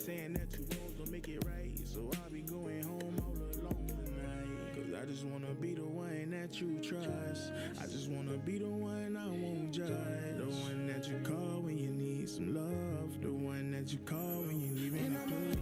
saying that two wrongs don't make it right. So I'll be going home all alone tonight. Cause I just wanna be the one that you trust. I just wanna be the one I won't judge. The one that you call when you need some love. The one that you call when you leaving the place.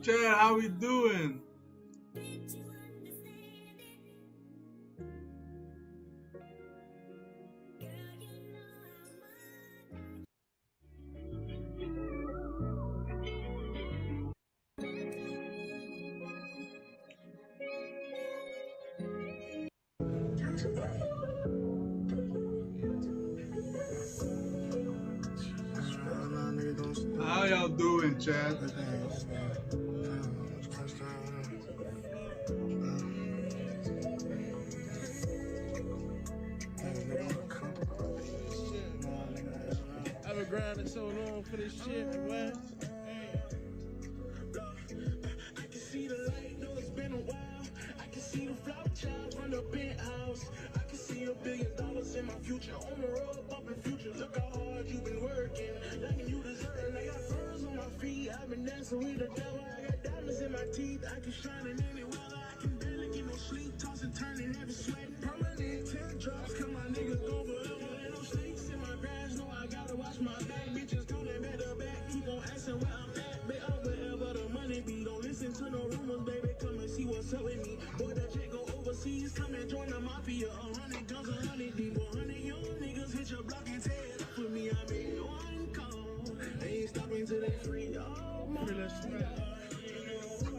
Chad, how we doing? How y'all doing, Chad? I've been grinding so long for this shit, man. I can see the light, know it's been a while. I can see the flower child from the penthouse. I can see $1 billion in my future. On the road, bumping future. Look how hard you've been working. Thinking you deserve. I got furs on my feet. I've been dancing with the devil. I got diamonds in my teeth. I can shine in any weather. I can barely get no sleep. Tossing, turning, never sweat. Permanent 10 drops. Cause my niggas go forever. Ain't no snakes in my grass. No, I gotta watch my back. Bitches calling back to back. Keep on asking where I'm at. Baby, I'm wherever the money be. Don't listen to no rumors, baby. Come and see what's up with me. Boy, that check go overseas. Come and join the mafia. 100 guns, 100 deep. 100 young niggas hit your block and tear it up with me. I made one call. They ain't stopping till they free. Oh, my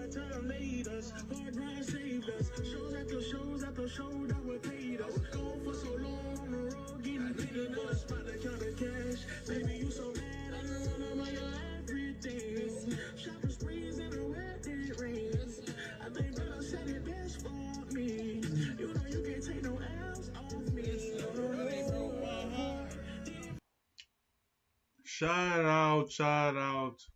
time made us. Hard grind saved us. Shows after show that were paid us. Gone for so long on the road, getting bigger than a spot that count the cash. Baby, you so bad, I don't wanna buy your everything. Shopping sprees in the wedding rings. I think Bella said it best for me. You know you can't take no L's off me. Shout out, shout out.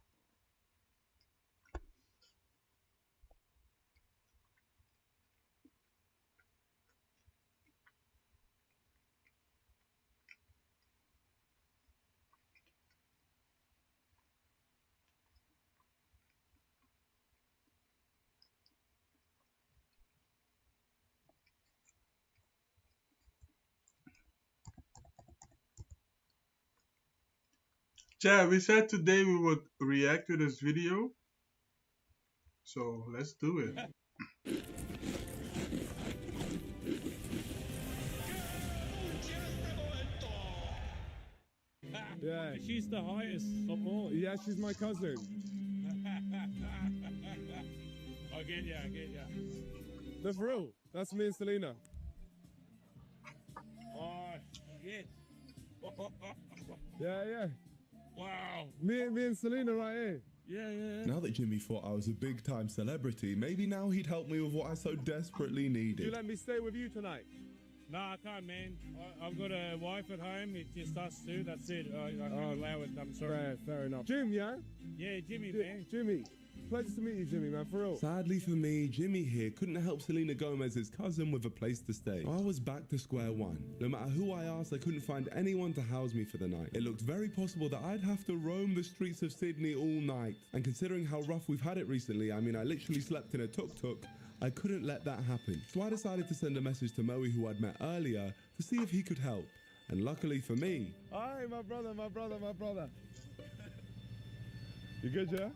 Chad, we said today we would react to this video. So let's do it. Yeah, she's the highest of all. Yeah, she's my cousin. I get ya. The for that's me and Selena. Oh, shit. Oh. Yeah, yeah. Wow. Me and Selena right here. Yeah. Now that Jimmy thought I was a big-time celebrity, maybe now he'd help me with what I so desperately You needed. let me stay with you tonight? Nah, I can't, man. I've got a wife at home. It's just us two. That's it. I'll allow it. I'm sorry. Fair enough. Jim, yeah? Yeah, Jimmy, man. Jimmy. Pleasure to meet you, Jimmy, man, for real. Sadly for me, Jimmy here couldn't help Selena Gomez's cousin with a place to stay. I was back to square one. No matter who I asked, I couldn't find anyone to house me for the night. It looked very possible that I'd have to roam the streets of Sydney all night. And considering how rough we've had it recently, I mean, I literally slept in a tuk-tuk, I couldn't let that happen. So I decided to send a message to Moe, who I'd met earlier, to see if he could help. And luckily for me... Hi, my brother. You good, yeah?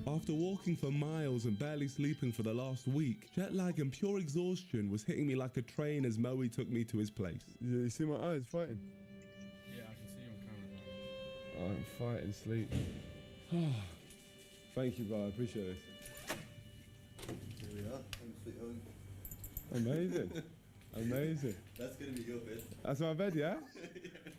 After walking for miles and barely sleeping for the last week, jet lag and pure exhaustion was hitting me like a train as Moe took me to his place. Yeah, you see my eyes fighting? Yeah, I can see you on camera. I'm fighting sleep. Thank you, bro. I appreciate this. Here we are. Amazing. Amazing. That's gonna be your bed. That's my bed, yeah?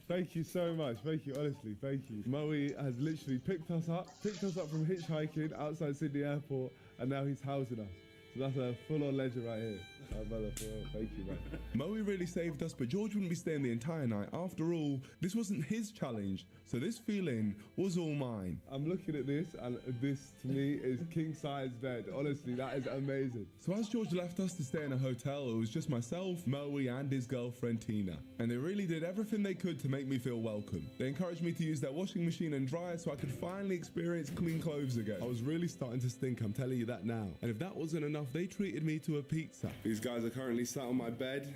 Thank you so much. Thank you, honestly. Thank you. Moe has literally picked us up from hitchhiking outside Sydney Airport, and now he's housing us. So that's a full-on legend right here. Oh, brother, for real. Thank you, man. Moe really saved us, but George wouldn't be staying the entire night. After all, this wasn't his challenge, so this feeling was all mine. I'm looking at this, and this to me is king-size bed. Honestly, that is amazing. So as George left us to stay in a hotel, it was just myself, Moe, and his girlfriend Tina. And they really did everything they could to make me feel welcome. They encouraged me to use their washing machine and dryer so I could finally experience clean clothes again. I was really starting to stink, I'm telling you that now. And if that wasn't enough, they treated me to a pizza. These guys are currently sat on my bed.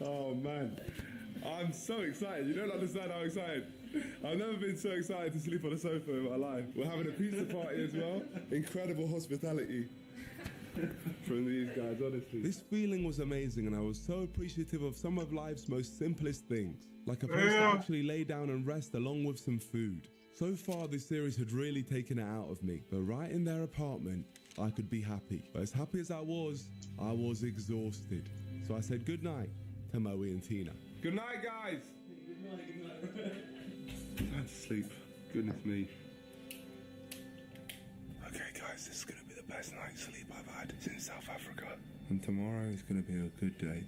Oh, man. I'm so excited. You don't understand how excited. I've never been so excited to sleep on a sofa in my life. We're having a pizza party as well. Incredible hospitality from these guys, honestly. This feeling was amazing, and I was so appreciative of some of life's most simplest things, like a place to actually lay down and rest along with some food. So far, this series had really taken it out of me, but right in their apartment, I could be happy. But as happy as I was exhausted. So I said goodnight to Moe and Tina. Good night, guys. Good night. Time to sleep. Goodness me. Okay, guys, this is gonna be the best night's sleep I've had since South Africa. And tomorrow is gonna be a good day.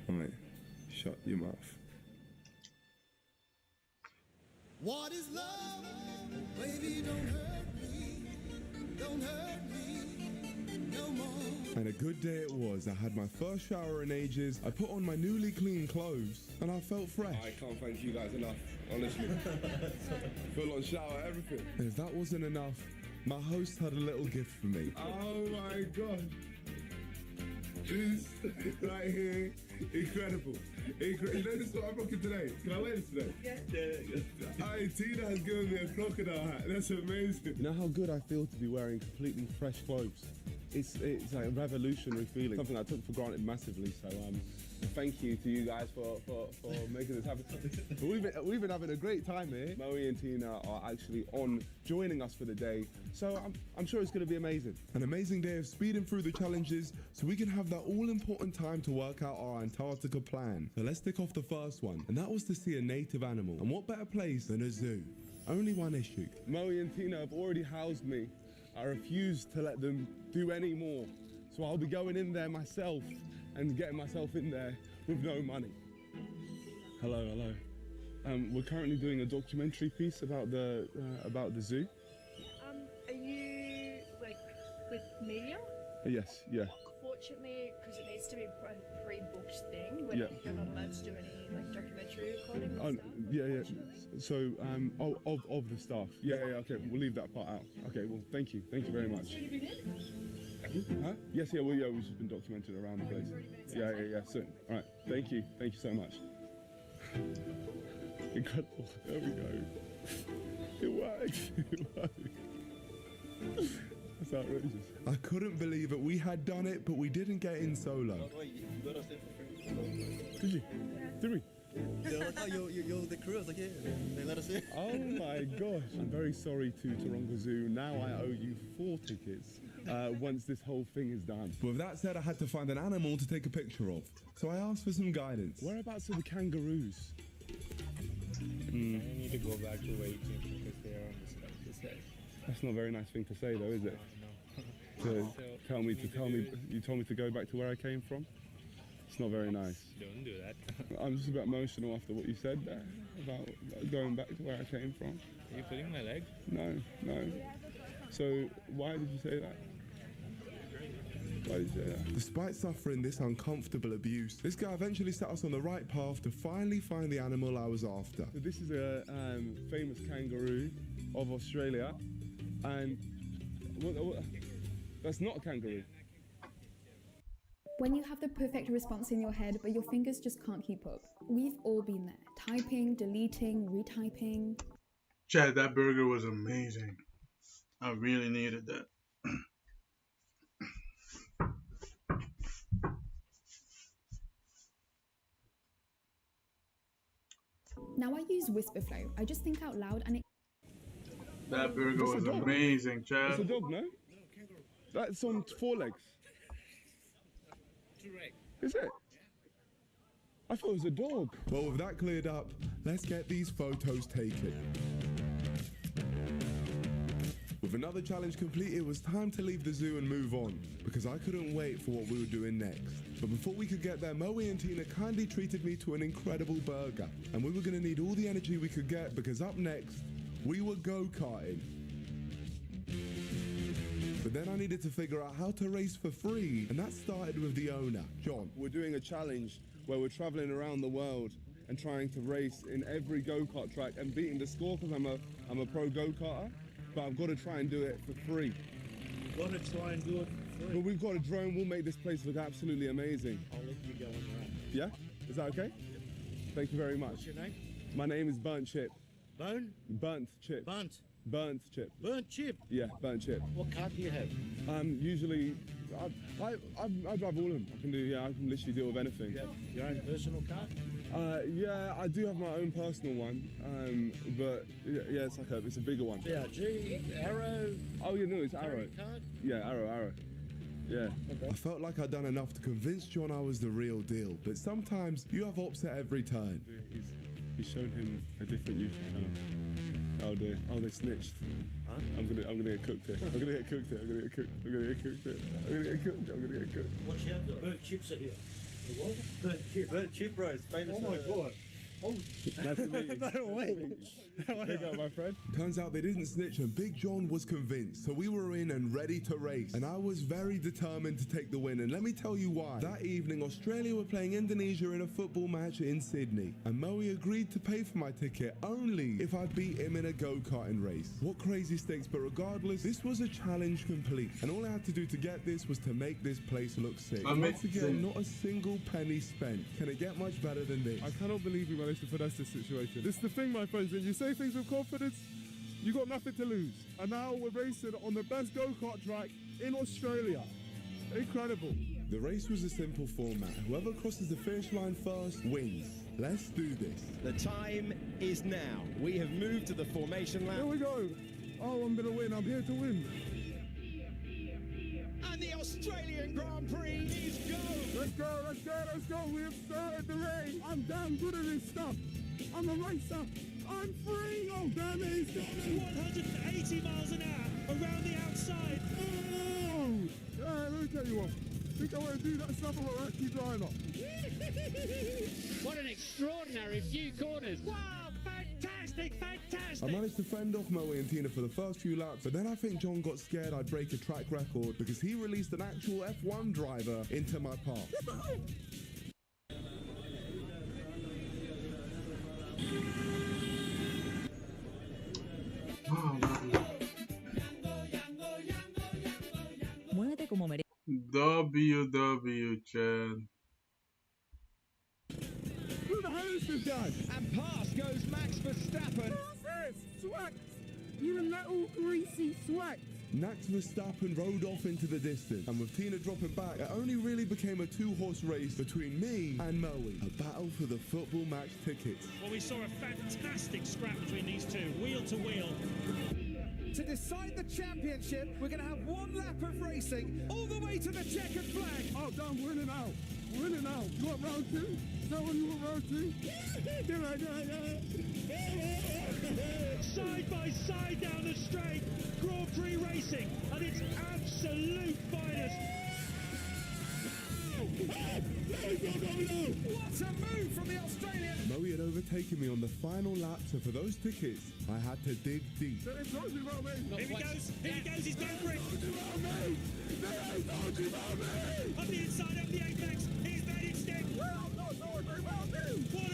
Alright, shut your mouth. What is love? Baby, don't hurt me. Don't hurt me no more. And a good day it was. I had my first shower in ages, I put on my newly clean clothes, and I felt fresh. I can't thank you guys enough, honestly. Full on shower, everything. And if that wasn't enough, my host had a little gift for me. Oh my God. This right here, incredible. You know this is what I'm rocking today? Can I wear this today? Yeah. Hey, Tina has given me a crocodile hat. That's amazing. You know how good I feel to be wearing completely fresh clothes? It's like a revolutionary feeling, something I took for granted massively. So thank you to you guys for making this happen. But we've been having a great time here. Moe and Tina are actually on joining us for the day, so I'm sure it's going to be amazing. An amazing day of speeding through the challenges so we can have that all-important time to work out our Antarctica plan. So let's tick off the first one, and that was to see a native animal. And what better place than a zoo? Only one issue. Moe and Tina have already housed me. I refuse to let them do any more. So I'll be going in there myself and getting myself in there with no money. Hello. We're currently doing a documentary piece about the zoo. Are you like with media? Yes, yeah. Fortunately, because it needs to be a pre-booked thing, we're not allowed to do any like documentary recording and stuff. Yeah. So, of the staff. Yeah. Okay, we'll leave that part out. Okay. Well, thank you very much. Huh? Yes. Yeah. Well, we've just been documented around the place. Yeah. So, all right. Thank you so much. Incredible. There we go. It worked. That's outrageous. I couldn't believe it. We had done it, but we didn't get in solo. Wait, you got us in for free. Did you? Did we? They're like, oh, you're the crew. I was like, yeah, they let us in. Oh my gosh. I'm very sorry to Taronga Zoo. Now I owe you 4 tickets once this whole thing is done. With that said, I had to find an animal to take a picture of. So I asked for some guidance. Whereabouts are the kangaroos? I need to go back to waiting because they are on the side. That's not a very nice thing to say though, is it? No. To tell me, you told me to go back to where I came from? It's not very nice. Don't do that. I'm just a bit emotional after what you said there about going back to where I came from. Are you pulling my leg? No. So why did you say that? Why did you say that? Despite suffering this uncomfortable abuse, this guy eventually set us on the right path to finally find the animal I was after. So this is a famous kangaroo of Australia, and what, that's not a kangaroo. When you have the perfect response in your head, but your fingers just can't keep up. We've all been there. Typing, deleting, retyping. Chad, that burger was amazing. I really needed that. Now I use Whisperflow. I just think out loud and it... That burger was amazing, Chad. It's a dog, no? That's on 4 legs. Is it? I thought it was a dog. Well, with that cleared up, let's get these photos taken. With another challenge complete, it was time to leave the zoo and move on, because I couldn't wait for what we were doing next. But before we could get there, Moe and Tina kindly treated me to an incredible burger, and we were going to need all the energy we could get, because up next, we were go-karting. But then I needed to figure out how to race for free, and that started with the owner, John. We're doing a challenge where we're traveling around the world and trying to race in every go-kart track and beating the score, because I'm a pro go-karter, but I've got to try and do it for free. You've got to try and do it for free. But we've got a drone, we'll make this place look absolutely amazing. I'll let you go on around. Yeah? Is that okay? Thank you very much. What's your name? My name is Burnt Chip. Bone? Burnt Chip. Bunt. Burnt Chip. Burnt chip. Yeah, Burnt Chip. What car do you have? Usually, I drive all of them. I can literally deal with anything. You have your own personal car? Yeah, I do have my own personal one, but yeah, it's a bigger one. BRG, Arrow. Oh yeah, no, it's Arrow. Card? Yeah, Arrow. Yeah. Okay. I felt like I'd done enough to convince John I was the real deal, but sometimes you have ops at every turn. He's shown him a different YouTube channel. Oh dear. Oh, they snitched. Huh? I'm gonna get cooked here. I'm gonna get cooked here. I'm gonna get cooked. I'm gonna get cooked here. I'm gonna get cooked. I'm gonna get cooked. Watch out, burnt chips are here. What? Burnt chip. Burnt chip roast, famous. Oh my god. Oh, Nice to meet you. no way. Big up, my friend. Turns out they didn't snitch and Big John was convinced, so we were in and ready to race. And I was very determined to take the win, and let me tell you why. That evening, Australia were playing Indonesia in a football match in Sydney, and Moe agreed to pay for my ticket only if I beat him in a go-karting race. What crazy stakes, but regardless, this was a challenge complete, and all I had to do to get this was to make this place look sick. Once again, not a single penny spent. Can it get much better than this? I cannot believe we managed to finesse this situation. This is the thing, my friends, when you say things with confidence, you got nothing to lose. And now we're racing on the best go-kart track in Australia. Incredible. The race was a simple format. Whoever crosses the finish line first wins. Let's do this. The time is now. We have moved to the formation lap. Here we go. Oh, I'm gonna win. I'm here to win. And the Australian Grand Prix is go. Let's go, let's go, let's go. We have started the race. I'm damn good at this stuff. I'm a racer. I'm free. Oh, damn it. 180 miles an hour around the outside. Oh, yeah, let me tell you what. I think I want to do that stuff. I'm a racky driver. What an extraordinary few corners. Wow, fantastic, fantastic. I managed to fend off Moe and Tina for the first few laps, but then I think John got scared I'd break a track record because he released an actual F1 driver into my path. Muévete como mereces. WW, Chad. Who the hell is this guy? And past goes Max Verstappen. Swag! You little greasy swag! Max Verstappen rode off into the distance, and with Tina dropping back, it only really became a two-horse race between me and Moe. A battle for the football match tickets. Well, we saw a fantastic scrap between these two, wheel to wheel. To decide the championship, we're going to have one lap of racing all the way to the checkered flag. Oh, damn, we're in and out. We're in and out. You want round two? Is that what you want, round two? Do it. Side by side down the straight, Grand Prix racing at its absolute finest. What a move from the Australian! Moe had overtaken me on the final lap, so for those tickets, I had to dig deep. Here he goes, he's going for it! On the inside of the apex, he's made it stick! What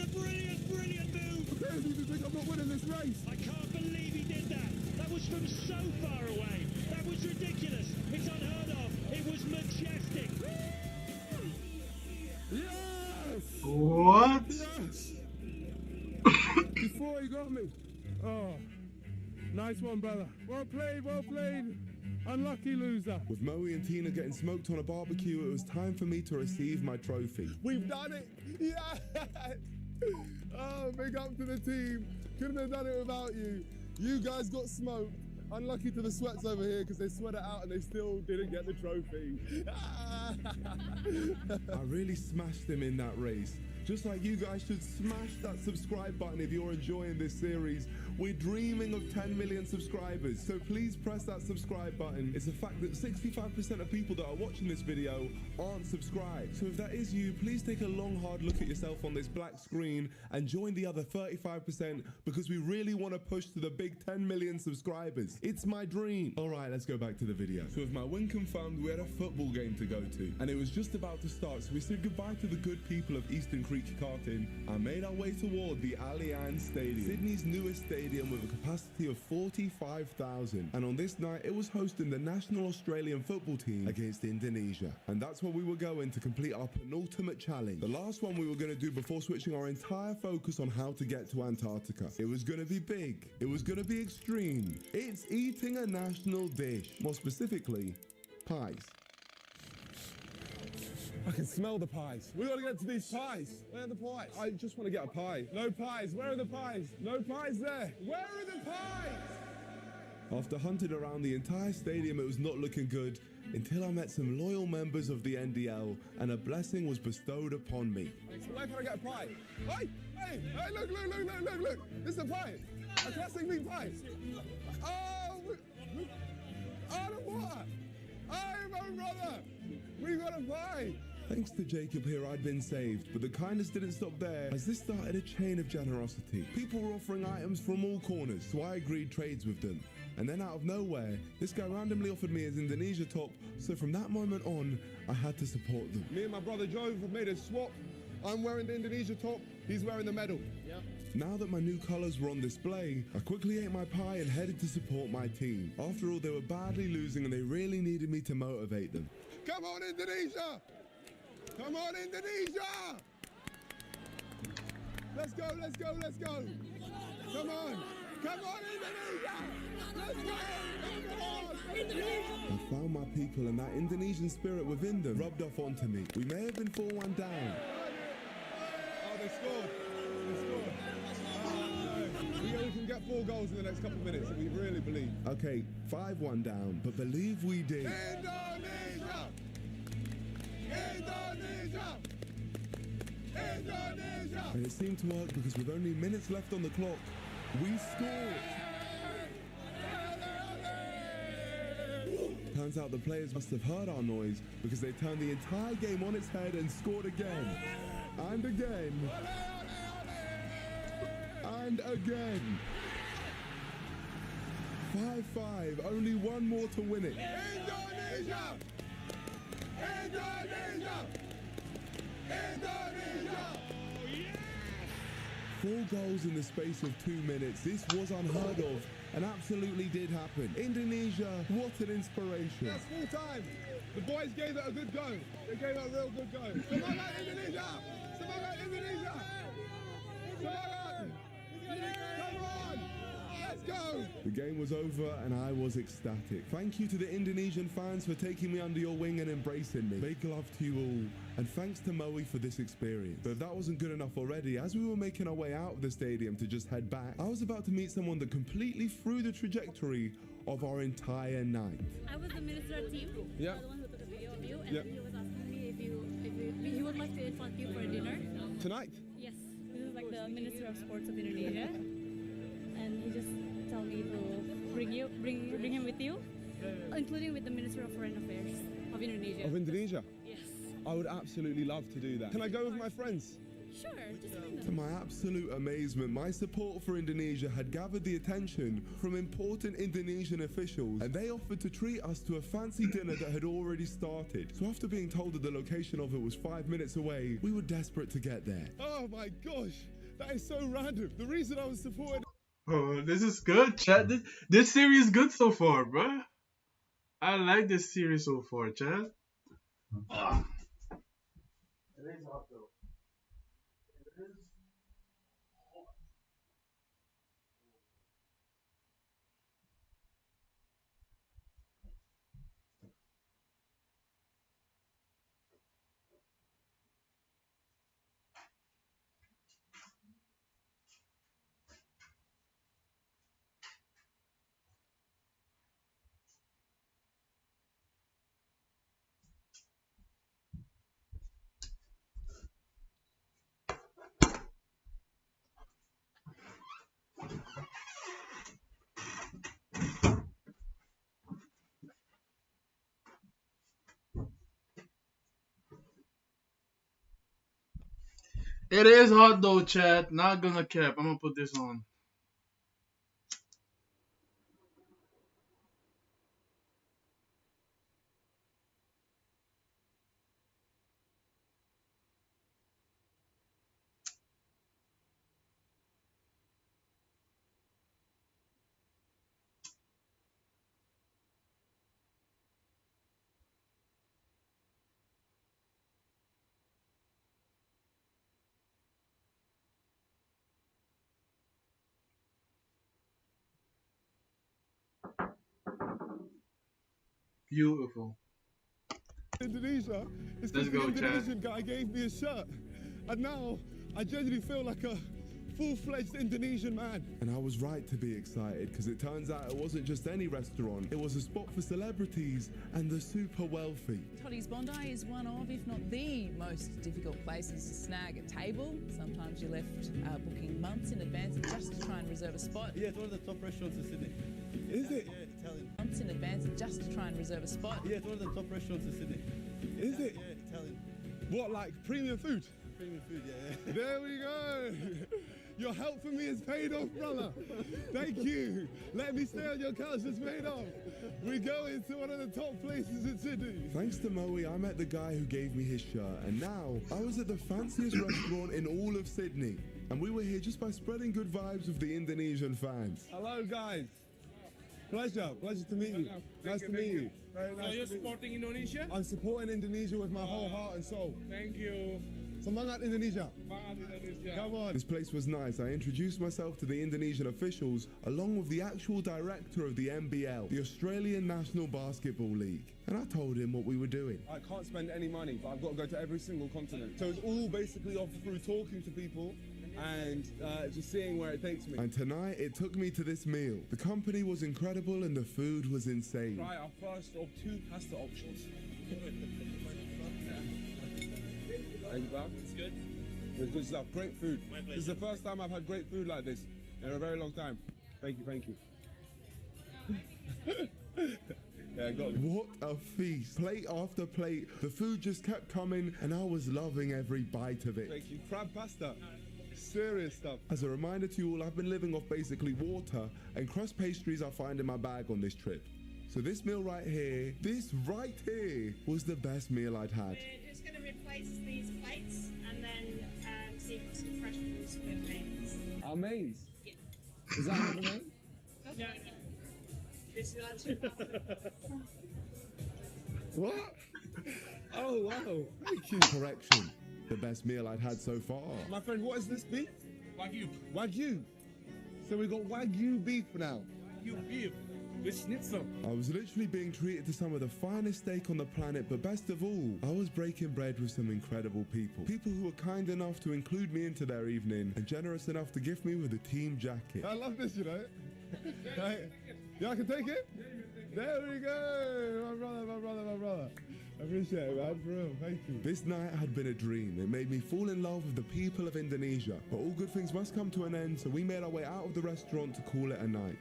a brilliant, brilliant move! I can't even think I'm not winning this race. I can't believe he did that! That was from so far away! That was ridiculous! It's unheard of! It was majestic! Yes! What? Yes! Before he got me. Oh, nice one, brother. Well played, well played. Unlucky loser. With Moe and Tina getting smoked on a barbecue, it was time for me to receive my trophy. We've done it! Yeah! Oh, big up to the team. Couldn't have done it without you. You guys got smoked. Unlucky to the sweats over here because they sweat it out and they still didn't get the trophy. I really smashed them in that race. Just like you guys should smash that subscribe button if you're enjoying this series. We're dreaming of 10 million subscribers, so please press that subscribe button. It's a fact that 65% of people that are watching this video aren't subscribed. So if that is you, please take a long, hard look at yourself on this black screen and join the other 35% because we really want to push to the big 10 million subscribers. It's my dream. All right, let's go back to the video. So with my win confirmed, we had a football game to go to, and it was just about to start, so we said goodbye to the good people of Eastern Creek Karting and made our way toward the Allianz Stadium, Sydney's newest stadium with a capacity of 45,000. And on this night, it was hosting the national Australian football team against Indonesia. And that's where we were going to complete our penultimate challenge. The last one we were going to do before switching our entire focus on how to get to Antarctica. It was going to be big. It was going to be extreme. It's eating a national dish. More specifically, pies. I can smell the pies. We gotta get to these pies. Where are the pies? I just want to get a pie. No pies. Where are the pies? No pies there. Where are the pies? After hunting around the entire stadium, it was not looking good until I met some loyal members of the NDL and a blessing was bestowed upon me. Where can I get a pie? Hey, hey, hey, look. This is a pie. A classic meat pie. Oh, the water. Hey, my brother. We got a pie. Thanks to Jacob here, I'd been saved, but the kindness didn't stop there, as this started a chain of generosity. People were offering items from all corners, so I agreed trades with them. And then out of nowhere, this guy randomly offered me his Indonesia top, so from that moment on, I had to support them. Me and my brother Jove have made a swap. I'm wearing the Indonesia top, he's wearing the medal. Yep. Now that my new colours were on display, I quickly ate my pie and headed to support my team. After all, they were badly losing and they really needed me to motivate them. Come on, Indonesia! Come on, Indonesia! Let's go. Come on, Indonesia! Let's go! I found my people and that Indonesian spirit within them rubbed off onto me. We may have been 4-1 down. Oh, they scored. We can get 4 goals in the next couple of minutes, we really believe. Okay, 5-1 down, but believe we did. Indonesia! And it seemed to work because with only minutes left on the clock, we scored. Turns out the players must have heard our noise because they turned the entire game on its head and scored again. And again. And again. 5-5, only one more to win it. Indonesia! 4 goals in the space of 2 minutes. This was unheard of and absolutely did happen. Indonesia, what an inspiration. That's full time. The boys gave it a good go. They gave it a real good go. Semangat Indonesia! Semangat Indonesia! Semangat! Come on! Let's go! The game was over and I was ecstatic. Thank you to the Indonesian fans for taking me under your wing and embracing me. Big love to you all, and thanks to Moe for this experience. But if that wasn't good enough already, as we were making our way out of the stadium to just head back, I was about to meet someone that completely threw the trajectory of our entire night. I was the minister team, Yeah. the one who took a video of you, and Yeah. then he was asking me if he would like to invite you for a dinner. Tonight? Yes, this is like the Minister of Sports of Indonesia, and he just told me to bring him with you, including with the Minister of Foreign Affairs of Indonesia. Of Indonesia? Yes. I would absolutely love to do that. Can I go with my friends? Sure, just bring To them. my absolute amazement, my support for Indonesia had gathered the attention from important Indonesian officials, and they offered to treat us to a fancy dinner that had already started. So after being told that the location of it was 5 minutes away, we were desperate to get there. Oh my gosh, that is so random. The reason I was supporting... Oh, this is good, chat. This series is good so far, bruh. I like this series so far, chat. It is hot though. It is hot. It is hot though, chat. Not gonna cap. I'm gonna put this on. Beautiful. Indonesia, it's Let's because go, the Chad. Indonesian guy gave me a shirt, and now I genuinely feel like a full-fledged Indonesian man. And I was right to be excited, because it turns out it wasn't just any restaurant, it was a spot for celebrities and the super wealthy. Toddy's Bondi is one of, if not the most difficult places to snag a table. Sometimes you're left booking months in advance just to try and reserve a spot. Yeah, it's one of the top restaurants in Sydney. Is it? Yeah, Italian. Months in advance just to try and reserve a spot. Yeah, it's one of the top restaurants in Sydney. Is it? Yeah, Italian. What, like premium food? Premium food, yeah. There we go. Your help for me has paid off, brother. Thank you. Let me stay on your couch has paid off. We go into one of the top places in Sydney. Thanks to Moe, I met the guy who gave me his shirt, and now I was at the fanciest restaurant in all of Sydney. And we were here just by spreading good vibes with the Indonesian fans. Hello, guys. Pleasure to meet you. Nice to meet you. Very nice. So you're supporting Indonesia? I'm supporting Indonesia with my whole heart and soul. Thank you. Semangat Indonesia. Come on. This place was nice. I introduced myself to the Indonesian officials along with the actual director of the NBL, the Australian National Basketball League. And I told him what we were doing. I can't spend any money, but I've got to go to every single continent. So it's all basically off through talking to people and just seeing where it takes me. And tonight, it took me to this meal. The company was incredible and the food was insane. Try our first of 2 pasta options. Thank you, Bob. It's good. It's good stuff. Great food. My pleasure. This is the first time I've had great food like this in a very long time. Thank you. Yeah, got it. What a feast. Plate after plate. The food just kept coming and I was loving every bite of it. Thank you. Crab pasta. Serious stuff. As a reminder to you all, I've been living off basically water and crust pastries I find in my bag on this trip. So this meal right here, was the best meal I'd had. We're just going to replace these plates and then see if we've got some fresh foods for mains. Our mains? Yeah. Is that the main? Yeah. This is our 2 pasta. What? Oh, wow. Thank you. Correction. The best meal I'd had so far. My friend, what is this beef? Wagyu. Wagyu. So we got Wagyu beef now. Wagyu beef with schnitzel. I was literally being treated to some of the finest steak on the planet, but best of all, I was breaking bread with some incredible people. People who were kind enough to include me into their evening and generous enough to gift me with a team jacket. I love this, you know. Right? Yeah, I can take it? There we go! My brother. I appreciate it, man, for real, thank you. This night had been a dream. It made me fall in love with the people of Indonesia. But all good things must come to an end, so we made our way out of the restaurant to call it a night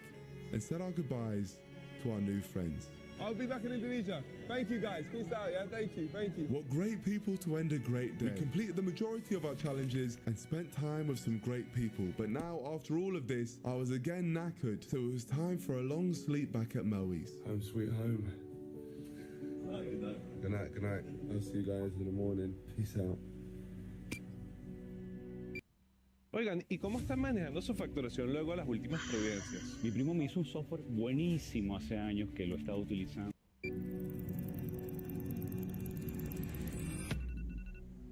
and said our goodbyes to our new friends. I'll be back in Indonesia. Thank you, guys. Peace out, yeah? Thank you. What great people to end a great day. We completed the majority of our challenges and spent time with some great people. But now, after all of this, I was again knackered, so it was time for a long sleep back at Moe's. Home sweet home. Good night. I'll see you guys in the morning. Peace out. Oigan, ¿y cómo están manejando su facturación luego de las últimas providencias? Mi primo me hizo un software buenísimo hace años que lo he estado utilizando.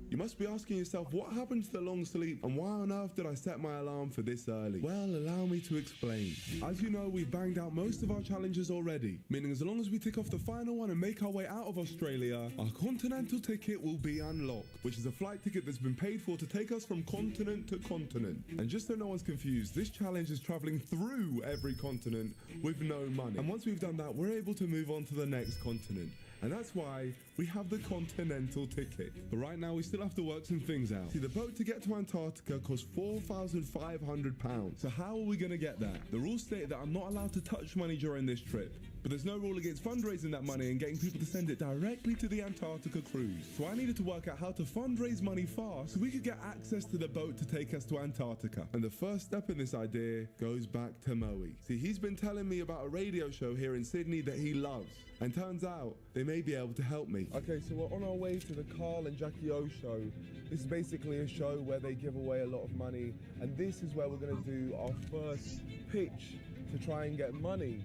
You must be asking yourself, what happened to the long sleep and why on earth did I set my alarm for this early? Well, allow me to explain. As you know, we've banged out most of our challenges already, meaning as long as we tick off the final one and make our way out of Australia, our continental ticket will be unlocked, which is a flight ticket that's been paid for to take us from continent to continent. And just so no one's confused, this challenge is traveling through every continent with no money. And once we've done that, we're able to move on to the next continent. And that's why we have the continental ticket. But right now we still have to work some things out. See, the boat to get to Antarctica costs £4,500. So how are we gonna get that? The rules state that I'm not allowed to touch money during this trip. But there's no rule against fundraising that money and getting people to send it directly to the Antarctica cruise. So I needed to work out how to fundraise money fast so we could get access to the boat to take us to Antarctica. And the first step in this idea goes back to Moe. See, he's been telling me about a radio show here in Sydney that he loves. And turns out they may be able to help me. Okay, so we're on our way to the Carl and Jackie O show. This is basically a show where they give away a lot of money. And this is where we're gonna do our first pitch to try and get money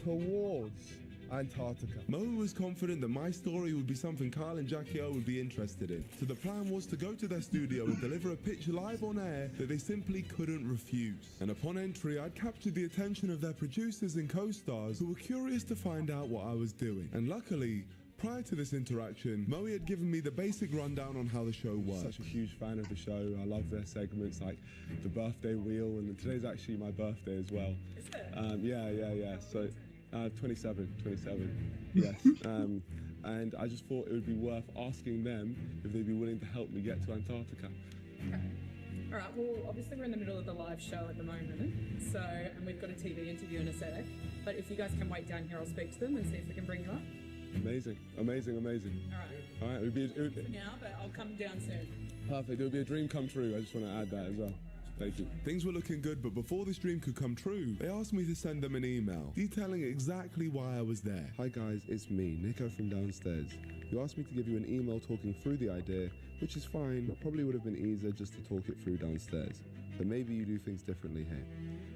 towards Antarctica. Mo was confident that my story would be something Carl and Jackie O would be interested in. So the plan was to go to their studio and deliver a pitch live on air that they simply couldn't refuse. And upon entry, I'd captured the attention of their producers and co-stars who were curious to find out what I was doing. And luckily, prior to this interaction, Moe had given me the basic rundown on how the show worked. Such a huge fan of the show. I love their segments like the birthday wheel, and today's actually my birthday as well. Is it? Yeah. So 27, yes. And I just thought it would be worth asking them if they'd be willing to help me get to Antarctica. Okay. All right, well, obviously we're in the middle of the live show at the moment, so, and we've got a TV interview in a sec, but if you guys can wait down here, I'll speak to them and see if we can bring you up. Amazing. All right, it would be for now, but I'll come down soon. Perfect. It would be a dream come true. I just want to add that as well. Thank you. Things were looking good, but before this dream could come true, they asked me to send them an email detailing exactly why I was there. Hi guys, it's me, Nico from downstairs. You asked me to give you an email talking through the idea, which is fine. Probably would have been easier just to talk it through downstairs. But maybe you do things differently here.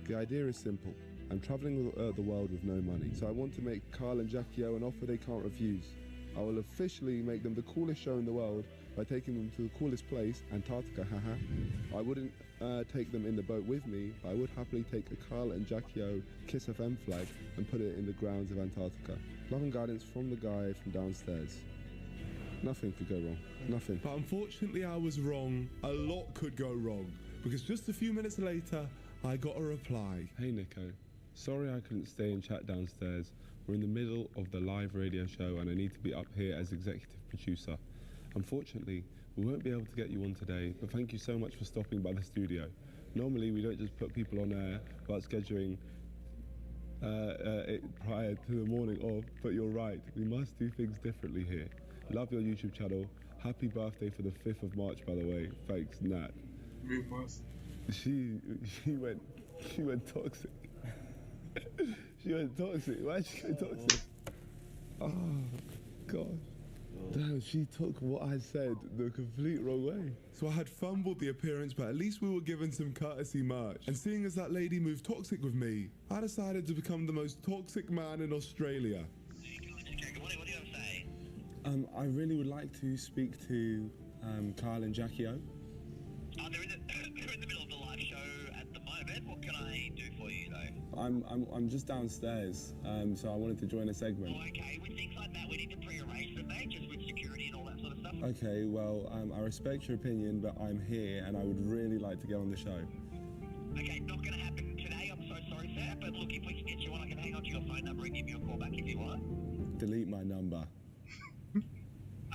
The idea is simple. I'm traveling the world with no money, so I want to make Carl and Jackie O an offer they can't refuse. I will officially make them the coolest show in the world by taking them to the coolest place, Antarctica, haha. I wouldn't take them in the boat with me, but I would happily take a Carl and Jackie O Kiss FM flag and put it in the grounds of Antarctica. Love and guidance from the guy from downstairs. Nothing could go wrong. Nothing. But unfortunately I was wrong. A lot could go wrong. Because just a few minutes later, I got a reply. Hey Nico, sorry I couldn't stay and chat downstairs. We're in the middle of the live radio show and I need to be up here as executive producer. Unfortunately, we won't be able to get you on today, but thank you so much for stopping by the studio. Normally, we don't just put people on air without scheduling it prior to the morning of, but you're right, we must do things differently here. Love your YouTube channel. Happy birthday for the 5th of March, by the way. Thanks, Nat. We must. She went toxic. She went toxic. Why'd she go toxic? Oh, God. Damn, she took what I said the complete wrong way. So I had fumbled the appearance, but at least we were given some courtesy merch. And seeing as that lady moved toxic with me, I decided to become the most toxic man in Australia. What do you have to say? I really would like to speak to Carl and Jackie O. They're in the middle of the live show at the moment. What can I do for you, though? I'm just downstairs, so I wanted to join a segment. Oh, okay, with things like that, we need to pre-arrange them, mate, just with security and all that sort of stuff. Okay, well, I respect your opinion, but I'm here and I would really like to get on the show. Okay, not going to happen today, I'm so sorry, sir, but look, if we can get you on, I can hang on to your phone number and give you a call back if you want. Delete my number.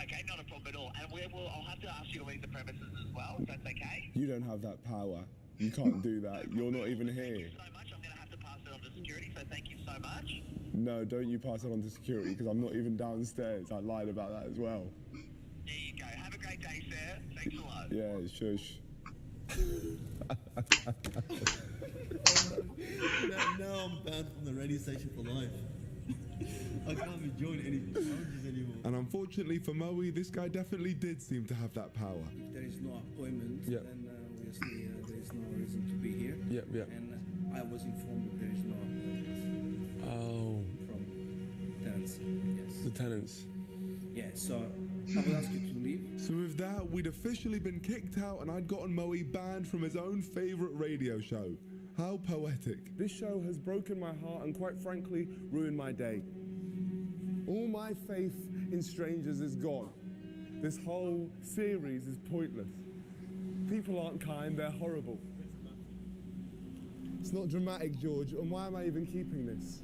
Okay, not a problem at all. And I'll have to ask you to leave the premises as well, if that's okay. You don't have that power. You can't do that. You're not even here. Thank you so much. I'm going to have to pass it on to security, so thank you so much. No, don't you pass it on to security, because I'm not even downstairs. I lied about that as well. There you go. Have a great day, sir. Thanks a lot. Yeah, shush. now I'm banned from the radio station for life. I can't be joining any challenges anymore. And unfortunately for Moe, this guy definitely did seem to have that power. If there is no appointment, Yep. then obviously there is no reason to be here. Yep, yep. And I was informed that there is no appointment Oh, from tenants. Yes. the tenants. Yeah, so I will ask you to leave. So with that, we'd officially been kicked out and I'd gotten Moe banned from his own favourite radio show. How poetic. This show has broken my heart and quite frankly, ruined my day. All my faith in strangers is gone. This whole series is pointless. People aren't kind, they're horrible. It's not dramatic, George, and why am I even keeping this?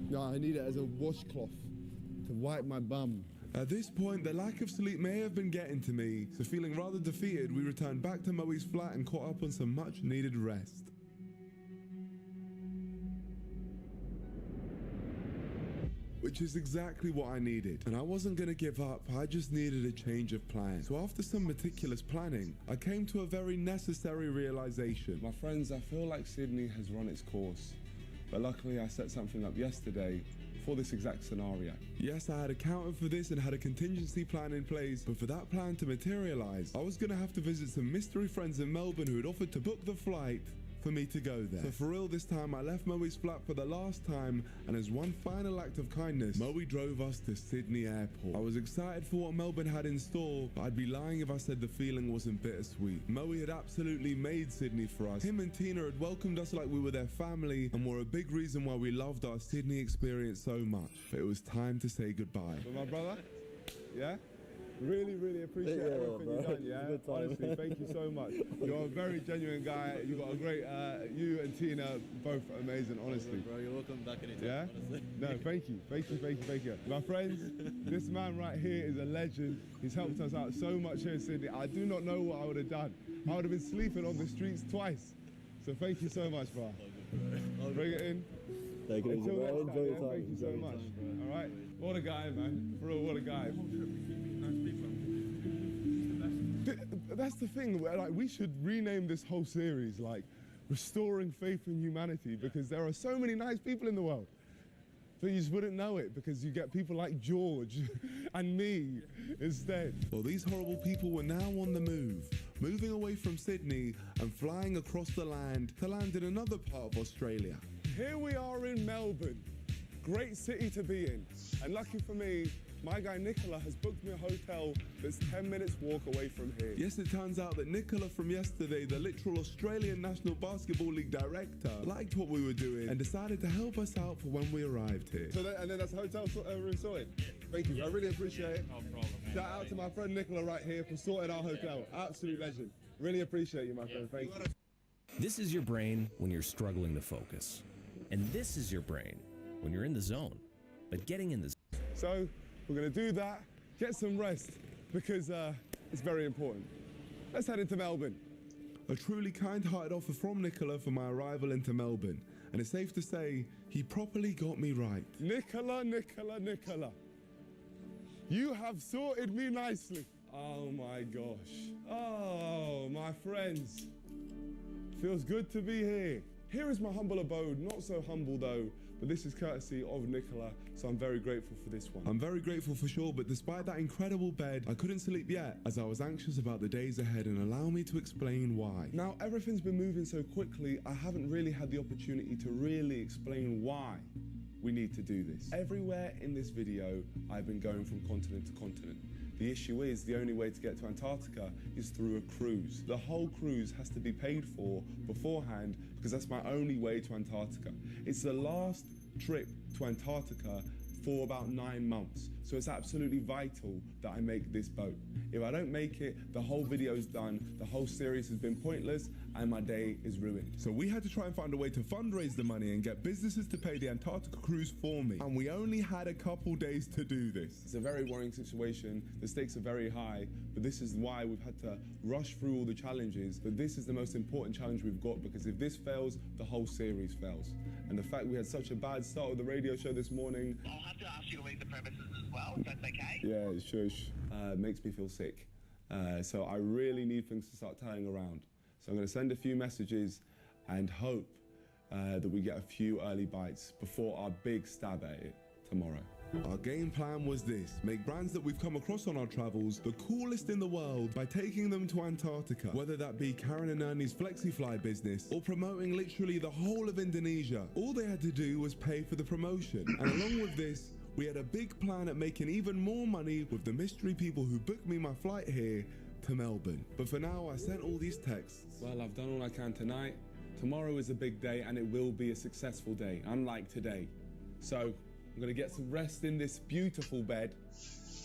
No, I need it as a washcloth to wipe my bum. At this point, the lack of sleep may have been getting to me, so feeling rather defeated, we returned back to Moe's flat and caught up on some much needed rest. Which is exactly what I needed. And I wasn't gonna give up, I just needed a change of plan. So after some meticulous planning, I came to a very necessary realization. My friends, I feel like Sydney has run its course. But luckily I set something up yesterday for this exact scenario. Yes, I had accounted for this and had a contingency plan in place, but for that plan to materialize, I was gonna have to visit some mystery friends in Melbourne who had offered to book the flight for me to go there. So for real this time, I left Moe's flat for the last time, and as one final act of kindness, Moe drove us to Sydney Airport. I was excited for what Melbourne had in store, but I'd be lying if I said the feeling wasn't bittersweet. Moe had absolutely made Sydney for us. Him and Tina had welcomed us like we were their family, and were a big reason why we loved our Sydney experience so much. But it was time to say goodbye. But my brother, yeah? Really, really appreciate everything you've done, yeah? Honestly, thank you so much. You're a very genuine guy. You've got a great, you and Tina, both amazing, honestly. Bro, you're welcome back anytime, yeah? honestly. No, thank you. Thank you, thank you, thank you. My friends, this man right here is a legend. He's helped us out so much here in Sydney. I do not know what I would have done. I would have been sleeping on the streets twice. So thank you so much, bro. Bring it in. Take it easy, Until bro. next Enjoy time, your yeah? time. Thank you so much. All right? What a guy, man. For real, what a guy. That's the thing, where, like, we should rename this whole series, like, Restoring Faith in Humanity, because there are so many nice people in the world. But you just wouldn't know it, because you get people like George and me instead. Well, these horrible people were now on the move, moving away from Sydney and flying across the land to land in another part of Australia. Here we are in Melbourne, great city to be in. And lucky for me, my guy Nicola has booked me a hotel that's 10 minutes walk away from here. Yes, it turns out that Nicola from yesterday, the literal Australian National Basketball League director, liked what we were doing and decided to help us out for when we arrived here. So and then that's hotel room sorted. Thank you, I really appreciate it. No problem, man. Shout out to my friend Nicola right here for sorting our hotel. Absolute legend. Really appreciate you, my friend. Thank you. This is your brain when you're struggling to focus. And this is your brain when you're in the zone. But getting in the zone. So we're going to do that, get some rest, because it's very important. Let's head into Melbourne. A truly kind-hearted offer from Nicola for my arrival into Melbourne. And it's safe to say, he properly got me right. Nicola, Nicola, Nicola. You have sorted me nicely. Oh my gosh. Oh, my friends. Feels good to be here. Here is my humble abode, not so humble though, but this is courtesy of Nicola, so I'm very grateful for this one. I'm very grateful for sure, but despite that incredible bed, I couldn't sleep yet, as I was anxious about the days ahead, and allow me to explain why. Now, everything's been moving so quickly, I haven't really had the opportunity to really explain why we need to do this. Everywhere in this video, I've been going from continent to continent. The issue is the only way to get to Antarctica is through a cruise. The whole cruise has to be paid for beforehand because that's my only way to Antarctica. It's the last trip to Antarctica for about 9 months. So it's absolutely vital that I make this boat. If I don't make it, the whole video's done, the whole series has been pointless, and my day is ruined. So we had to try and find a way to fundraise the money and get businesses to pay the Antarctica cruise for me. And we only had a couple days to do this. It's a very worrying situation. The stakes are very high, but this is why we've had to rush through all the challenges. But this is the most important challenge we've got, because if this fails, the whole series fails. And the fact we had such a bad start with the radio show this morning. I'll have to ask you to leave the premises as well, if that's okay. Yeah, shush. Makes me feel sick. So I really need things to start turning around. So I'm going to send a few messages and hope that we get a few early bites before our big stab at it tomorrow. Our game plan was this: make brands that we've come across on our travels the coolest in the world by taking them to Antarctica, whether that be Karen and Ernie's FlexiFly business or promoting literally the whole of Indonesia. All they had to do was pay for the promotion. And along with this, we had a big plan at making even more money with the mystery people who booked me my flight here to Melbourne. But for now, I sent all these texts. Well, I've done all I can tonight. Tomorrow is a big day and it will be a successful day, unlike today. So I'm gonna get some rest in this beautiful bed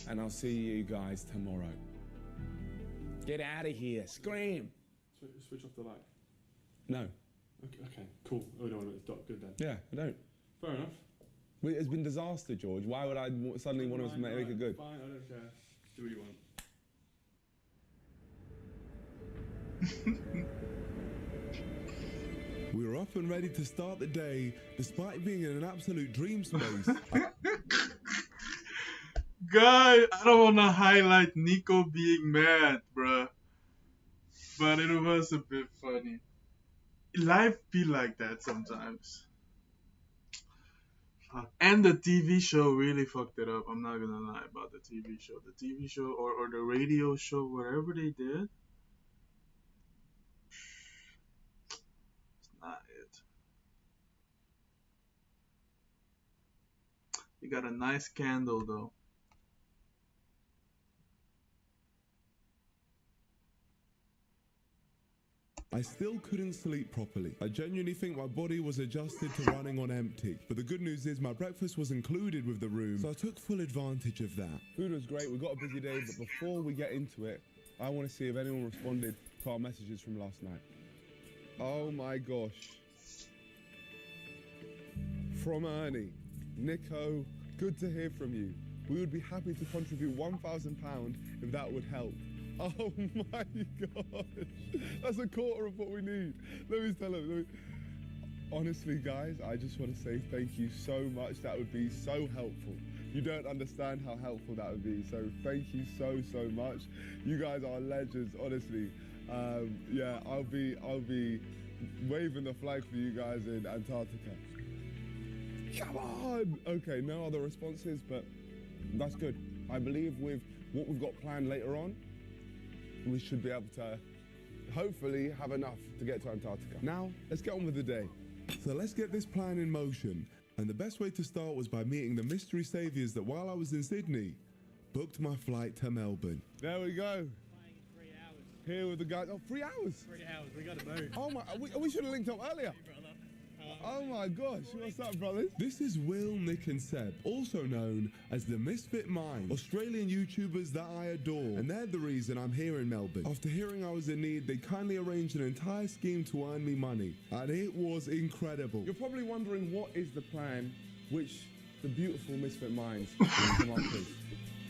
and I'll see you guys tomorrow. Get out of here, scream. Switch off the light. No. Okay, cool. Oh, you don't want to good then? Yeah, I don't. Fair enough. It's been disaster, George. Why would I suddenly want to make it good? Fine, I don't care. Do what you want. We were up and ready to start the day, despite being in an absolute dream space. Guy, I don't want to highlight Nico being mad, bruh. But it was a bit funny. Life be like that sometimes. And the TV show really fucked it up. I'm not gonna lie about the TV show. The TV show or the radio show, whatever they did, it's not it. You got a nice candle though. I still couldn't sleep properly. I genuinely think my body was adjusted to running on empty. But the good news is my breakfast was included with the room, so I took full advantage of that. Food was great, we got a busy day, but before we get into it, I want to see if anyone responded to our messages from last night. Oh my gosh. From Ernie. Nico, good to hear from you. We would be happy to contribute £1,000 if that would help. Oh my gosh, that's a quarter of what we need. Let me tell him. Honestly, guys, I just want to say thank you so much. That would be so helpful. You don't understand how helpful that would be. So thank you so much. You guys are legends, honestly. Yeah, I'll be waving the flag for you guys in Antarctica. Come on. Okay, no other responses, but that's good. I believe with what we've got planned later on, we should be able to hopefully have enough to get to Antarctica. Now, let's get on with the day. So let's get this plan in motion. And the best way to start was by meeting the mystery saviours that while I was in Sydney, booked my flight to Melbourne. There we go. Flying 3 hours. Here with the guys. Oh, 3 hours? 3 hours, we gotta move. Oh my, we should have linked up earlier. Hey, brother. Oh my gosh, what's up, brothers? This is Will, Nick and Seb, also known as the Misfit Minds, Australian YouTubers that I adore, and they're the reason I'm here in Melbourne. After hearing I was in need, they kindly arranged an entire scheme to earn me money, and it was incredible. You're probably wondering what is the plan which the beautiful Misfit Minds come up with.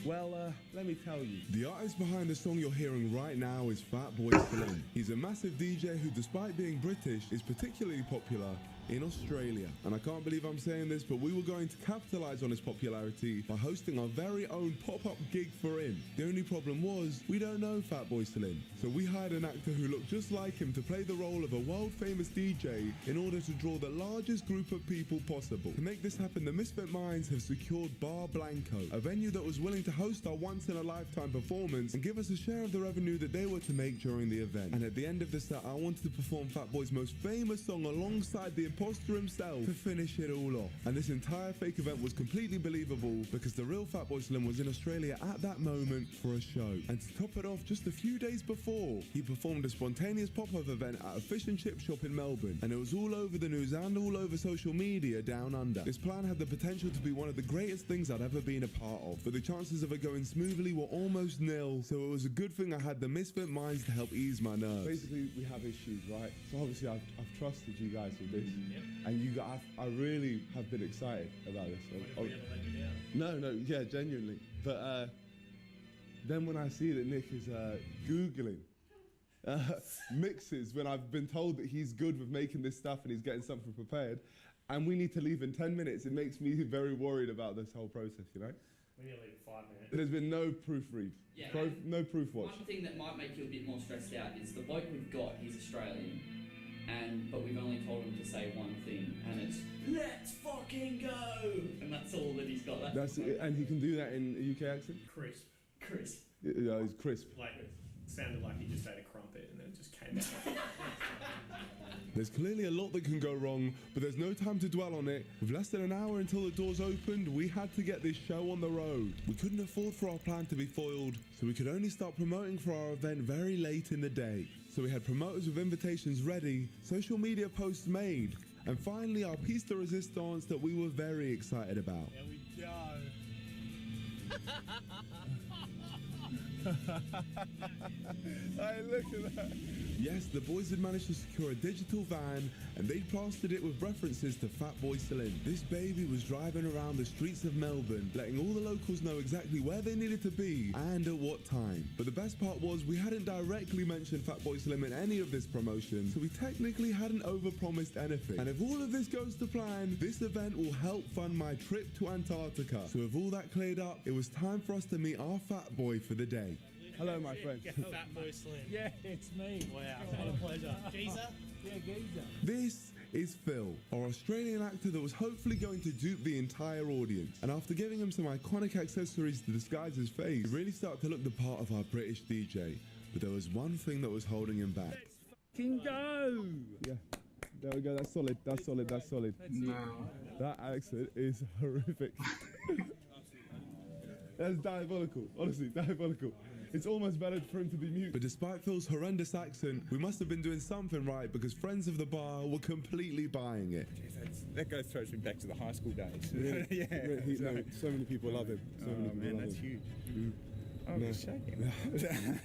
Well, let me tell you. The artist behind the song you're hearing right now is Fatboy Slim. He's a massive DJ who, despite being British, is particularly popular in Australia. And I can't believe I'm saying this, but we were going to capitalize on his popularity by hosting our very own pop-up gig for him. The only problem was, we don't know Fatboy Slim. So we hired an actor who looked just like him to play the role of a world-famous DJ in order to draw the largest group of people possible. To make this happen, the Misfit Minds have secured Bar Blanco, a venue that was willing to to host our once-in-a-lifetime performance and give us a share of the revenue that they were to make during the event. And at the end of the set, I wanted to perform Fatboy's most famous song alongside the imposter himself to finish it all off. And this entire fake event was completely believable because the real Fatboy Slim was in Australia at that moment for a show. And to top it off, just a few days before, he performed a spontaneous pop-up event at a fish and chip shop in Melbourne, and it was all over the news and all over social media down under. This plan had the potential to be one of the greatest things I'd ever been a part of, but the chances of it going smoothly were almost nil, so it was a good thing I had the misfit minds to help ease my nerves. Basically, we have issues, right? So obviously, I've trusted you guys with this, and you guys, I really have been excited about this. No, yeah, genuinely. But then when I see that Nick is Googling mixes, when I've been told that he's good with making this stuff and he's getting something prepared, and we need to leave in 10 minutes, it makes me very worried about this whole process, you know? We need to leave in 5 minutes. There's been no proofread, Yeah, no proof watch. One thing that might make you a bit more stressed out is the bloke we've got, he's Australian, but we've only told him to say one thing, and it's, let's fucking go! And that's all that he's got. That's it, and he can do that in a UK accent? Crisp. Yeah, he's crisp. Like, it sounded like he just ate a crumpet and then it just came out. There's clearly a lot that can go wrong, but there's no time to dwell on it. With less than an hour until the doors opened, we had to get this show on the road. We couldn't afford for our plan to be foiled, so we could only start promoting for our event very late in the day. So we had promoters with invitations ready, social media posts made, and finally our piece de resistance that we were very excited about. There we go. Hey, look at that. Yes, the boys had managed to secure a digital van and they'd plastered it with references to Fatboy Slim. This baby was driving around the streets of Melbourne, letting all the locals know exactly where they needed to be and at what time. But the best part was we hadn't directly mentioned Fatboy Slim in any of this promotion, so we technically hadn't overpromised anything. And if all of this goes to plan, this event will help fund my trip to Antarctica. So with all that cleared up, it was time for us to meet our fat boy for the day. Hello, my friend. Fatboy Slim. Yeah, it's me. Wow, what a pleasure. Geezer? Yeah, Geezer. This is Phil, our Australian actor that was hopefully going to dupe the entire audience. And after giving him some iconic accessories to disguise his face, he really started to look the part of our British DJ. But there was one thing that was holding him back. Let's go! Yeah, there we go. That's solid. That's solid. That's solid. That accent is horrific. That's diabolical. Honestly, diabolical. It's almost better for him to be mute. But despite Phil's horrendous accent, we must have been doing something right because friends of the bar were completely buying it. That guy throws me back to the high school days. Yeah. So many people love him. So many people love that's him. huge. I'm just shaking.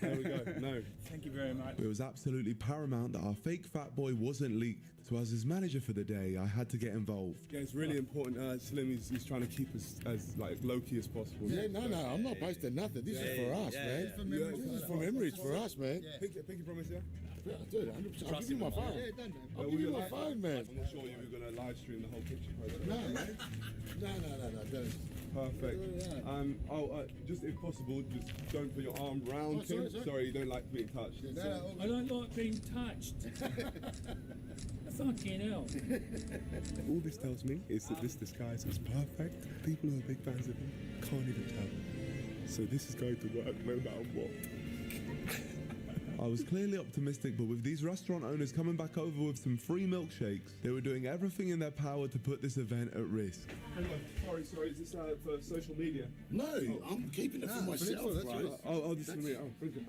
There we go. No. Thank you very much. It was absolutely paramount that our fake fat boy wasn't leaked. So as his manager for the day, I had to get involved. Yeah, it's really important. Slim is trying to keep us as like low-key as possible. Yeah, no, I'm not posting nothing. This is for us, man. This is for memories for us, man. Pinky promise, yeah? Dude, 100%. I'll give you my phone. I'll give you my phone, man. I'm not sure you were going to live stream the whole picture process. No, man. No, don't. Perfect. Just if possible, just don't put your arm round him. Sorry, you don't like being touched. I don't like being touched. Fucking hell. All this tells me is that this disguise is perfect. People who are big fans of him can't even tell. So this is going to work no matter what. I was clearly optimistic, but with these restaurant owners coming back over with some free milkshakes, they were doing everything in their power to put this event at risk. Hang on, sorry, is this for social media? No, I'm keeping it for myself, right? This is for me.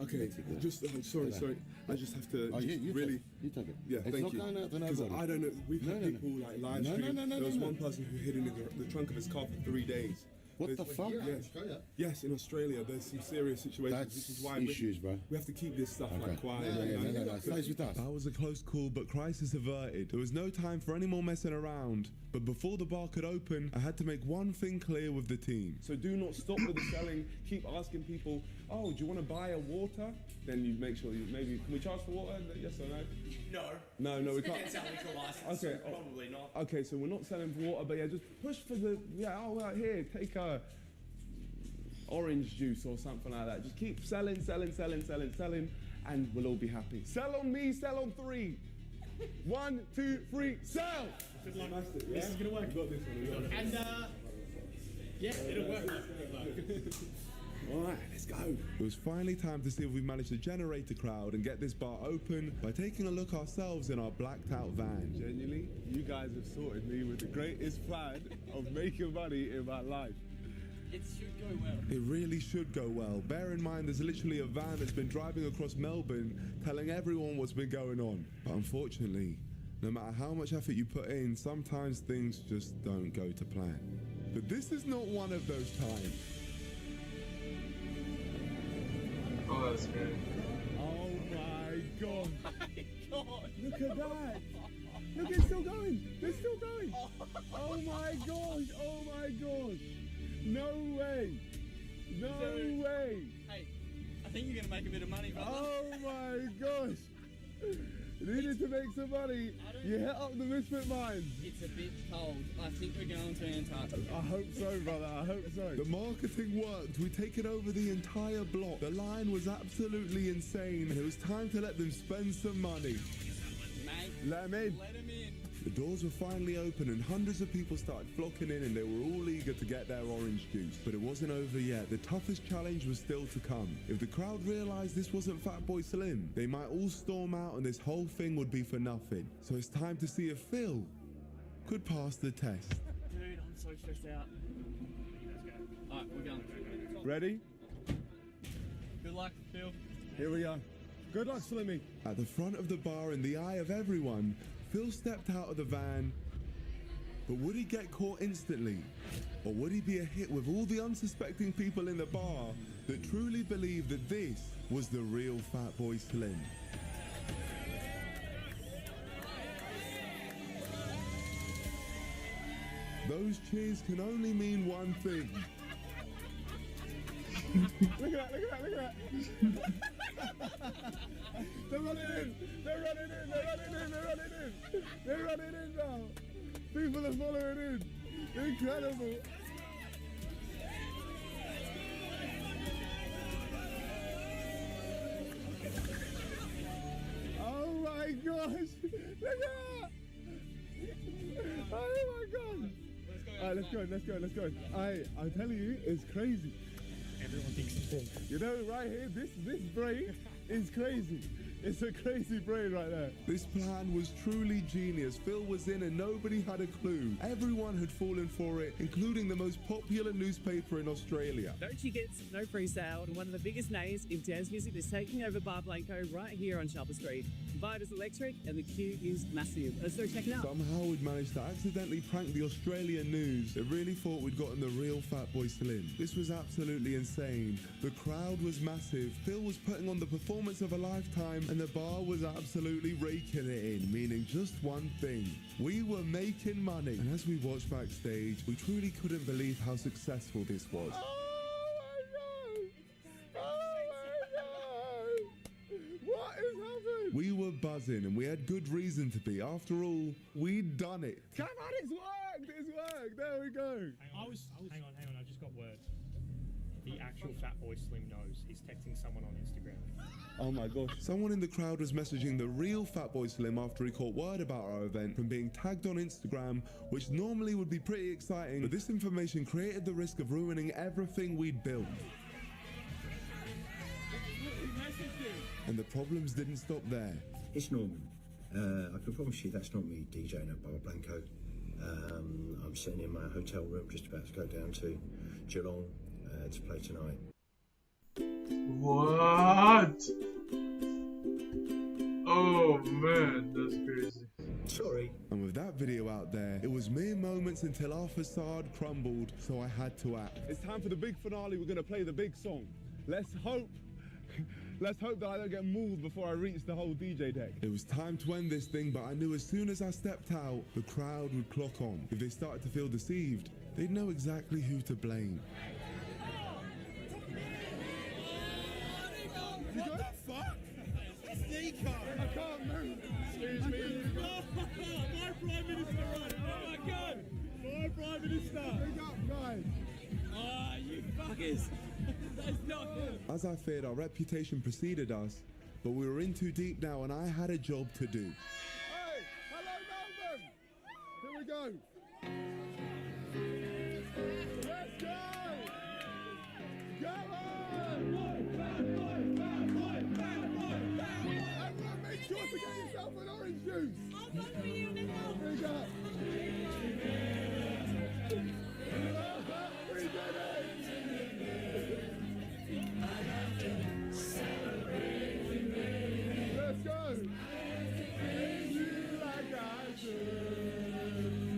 Okay, just, sorry. I just have to you really... You take it. Yeah, it's thank not you. going out to Because nobody. I don't know, we've had people like live stream. There was one person who hid in the trunk of his car for 3 days. What the fuck? Yes, in Australia, there's some serious situations. This is why issues, bro. We have to keep this stuff like quiet. No, stays with us. That was a close call, but crisis averted. There was no time for any more messing around. But before the bar could open, I had to make one thing clear with the team. So do not stop with the selling. Keep asking people, oh, do you want to buy a water? Then you make sure can we charge for water? Yes or no? No, we can't. Can't sell liquor license. Okay, probably not. Okay, so we're not selling for water, but yeah, just push for the, here, take a orange juice or something like that. Just keep selling, and we'll all be happy. Sell on me, sell on 3. 1, 2, 3, sell! This is going to work. Got this one. And, yeah, it'll work. Alright, let's go. It was finally time to see if we managed to generate a crowd and get this bar open by taking a look ourselves in our blacked out van. Genuinely, you guys have sorted me with the greatest plan of making money in my life. It should go well. It really should go well. Bear in mind there's literally a van that's been driving across Melbourne telling everyone what's been going on. But unfortunately, no matter how much effort you put in, sometimes things just don't go to plan. But this is not one of those times. Oh, that's great. Oh my god. Oh my god. Look at that. Look, it's still going. It's still going. Oh my gosh. Oh my gosh. No way. No way. Hey, I think you're going to make a bit of money, brother. Oh my gosh. You needed to make some money. You hit up the Misfit Minds. It's a bit cold. I think we're going to Antarctica. I hope so, brother. I hope so. The marketing worked. We'd taken over the entire block. The line was absolutely insane. And it was time to let them spend some money. Mate, let them in. Let them in. The doors were finally open and hundreds of people started flocking in and they were all eager to get their orange juice. But it wasn't over yet. The toughest challenge was still to come. If the crowd realized this wasn't Fatboy Slim, they might all storm out and this whole thing would be for nothing. So it's time to see if Phil could pass the test. Dude, I'm so stressed out. Alright, we're going. Ready? Good luck, Phil. Here we go. Good luck, Slimmy. At the front of the bar in the eye of everyone, Phil stepped out of the van, but would he get caught instantly? Or would he be a hit with all the unsuspecting people in the bar that truly believed that this was the real Fatboy Slim? Those cheers can only mean one thing. Look at that, look at that, look at that. They're running in, they're running in, they're running in, they're running in. They're running in now. People are following in. Incredible. Oh my gosh. Look at that. Oh my gosh. Alright, let's go, let's go, let's go. I'm telling you, it's crazy. Everyone thinks it's full. You know, right here, this brain is crazy. It's a crazy brain right there. This plan was truly genius. Phil was in and nobody had a clue. Everyone had fallen for it, including the most popular newspaper in Australia. Don't you get no free sale? One of the biggest names in dance music is taking over Bar Blanco right here on Sharper Street. Vibe is electric and the queue is massive. So check it out. Somehow we'd managed to accidentally prank the Australian news. They really thought we'd gotten the real Fatboy Slim. This was absolutely insane. The crowd was massive. Phil was putting on the performance of a lifetime and the bar was absolutely raking it in, meaning just one thing. We were making money. And as we watched backstage, we truly couldn't believe how successful this was. What is happening? We were buzzing and we had good reason to be. After all, we'd done it. Come on, it's worked! It's worked! There we go! Hang on, I just got word. The actual Fatboy Slim knows. He's texting someone on Instagram. Oh my gosh. Someone in the crowd was messaging the real Fatboy Slim after he caught word about our event from being tagged on Instagram, which normally would be pretty exciting, but this information created the risk of ruining everything we'd built. And the problems didn't stop there. It's Norman. I can promise you that's not me DJing at Bar Blanco. I'm sitting in my hotel room just about to go down to Geelong to play tonight. What? Oh man, that's crazy. Sorry. And with that video out there, it was mere moments until our facade crumbled, so I had to act. It's time for the big finale. We're going to play the big song. Let's hope that I don't get mauled before I reach the whole DJ deck. It was time to end this thing, but I knew as soon as I stepped out, the crowd would clock on. If they started to feel deceived, they'd know exactly who to blame. What the fuck? It's Nico. I can't move. Excuse me. My Prime Minister, right? Oh my God. My Prime Minister. Big up, guys. Oh, you fuckers. That's not good. As I feared, our reputation preceded us, but we were in too deep now and I had a job to do. Hey, hello Melbourne. Here we go. Let's go. Go on. yourself an orange juice. I'll go for you, Nicole. There you go. We did it. Let's go.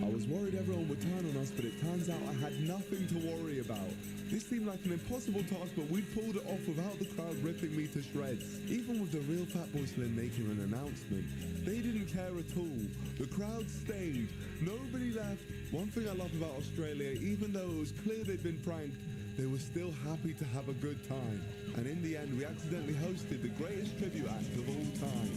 I was worried everyone would turn on us, but it turns out I had nothing to worry about. This seemed like an impossible task, but we pulled it off without the crowd ripping me to shreds. Even with the real Fatboy Slim making an announcement, they didn't care at all. The crowd stayed. Nobody left. One thing I love about Australia, even though it was clear they'd been pranked, they were still happy to have a good time. And in the end, we accidentally hosted the greatest tribute act of all time.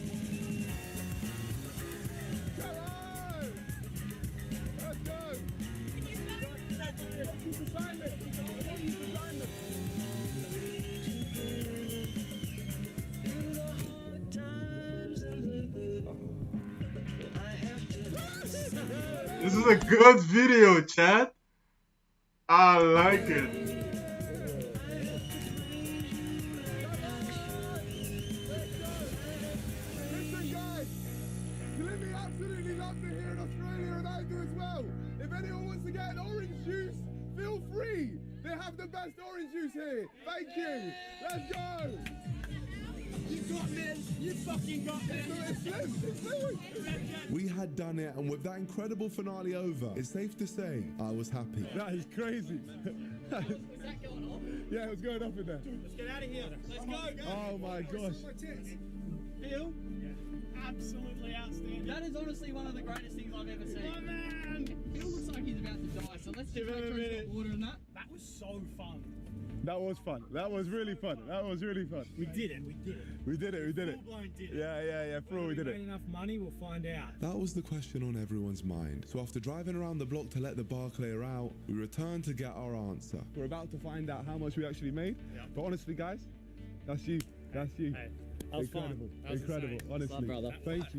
This is a good video, chat. I like it. Listen, guys, Slimmy absolutely loves it here in Australia, and I do as well. If anyone wants to get an orange juice, feel free. They have the best orange juice here. Thank you. Let's go. You got me. You fucking got me. It's Slim. It's Slim. We had done it, and with that incredible finale over, it's safe to say I was happy. That is crazy. Yeah, it was going up in there. Let's get out of here. Let's go, guys. Oh my gosh. Phil? Absolutely outstanding. That is honestly one of the greatest things I've ever seen. Oh, man. Phil looks like he's about to die, so let's Give just him a make sure he's minute. got water and that. That was so fun. That was fun. That was really fun. That was really fun. We did it. We did it. We did it. We did it. Full-blown did it. Yeah. For all we did Made it. enough money, we'll find out. That was the question on everyone's mind. So after driving around the block to let the bar clear out, we returned to get our answer. We're about to find out how much we actually made. Yep. But honestly, guys, that's you. That's you. Hey, that was Incredible. fun. That was Incredible. insane. Honestly. Love, brother. Thank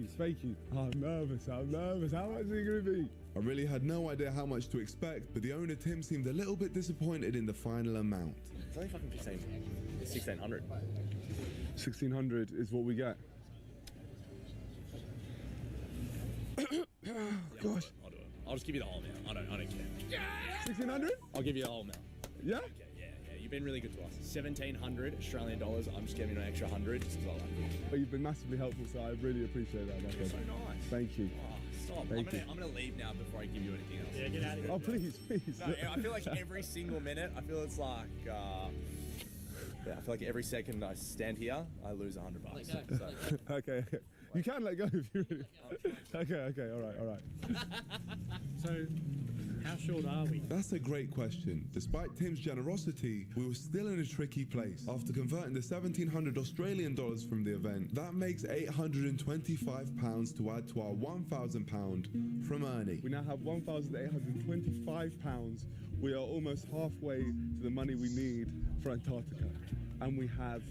you. I'm nervous. How much is it going to be? I really had no idea how much to expect, but the owner Tim seemed a little bit disappointed in the final amount. It's only fucking 1600. 1600 is what we get. Gosh. I'll do it. I'll just give you the whole amount. I don't care. 1600? I'll give you the whole amount. Yeah? Yeah. You've been really good to us. 1700 Australian dollars. I'm just giving you an extra 100 just because I like you. Well, you've been massively helpful, so I really appreciate that. You're so nice. Thank you. Oh, stop. Thank you. I'm gonna leave now before I give you anything else. Yeah, get out of here. Oh, please. No, I feel like every single minute, I feel it's like, I feel like every second I stand here, I lose $100. So. Okay. You can let go if you really. Okay. All right. So, how short are we? That's a great question. Despite Tim's generosity, we were still in a tricky place. After converting the 1,700 Australian dollars from the event, that makes £825 to add to our £1,000 from Ernie. We now have £1,825. We are almost halfway to the money we need for Antarctica. And we have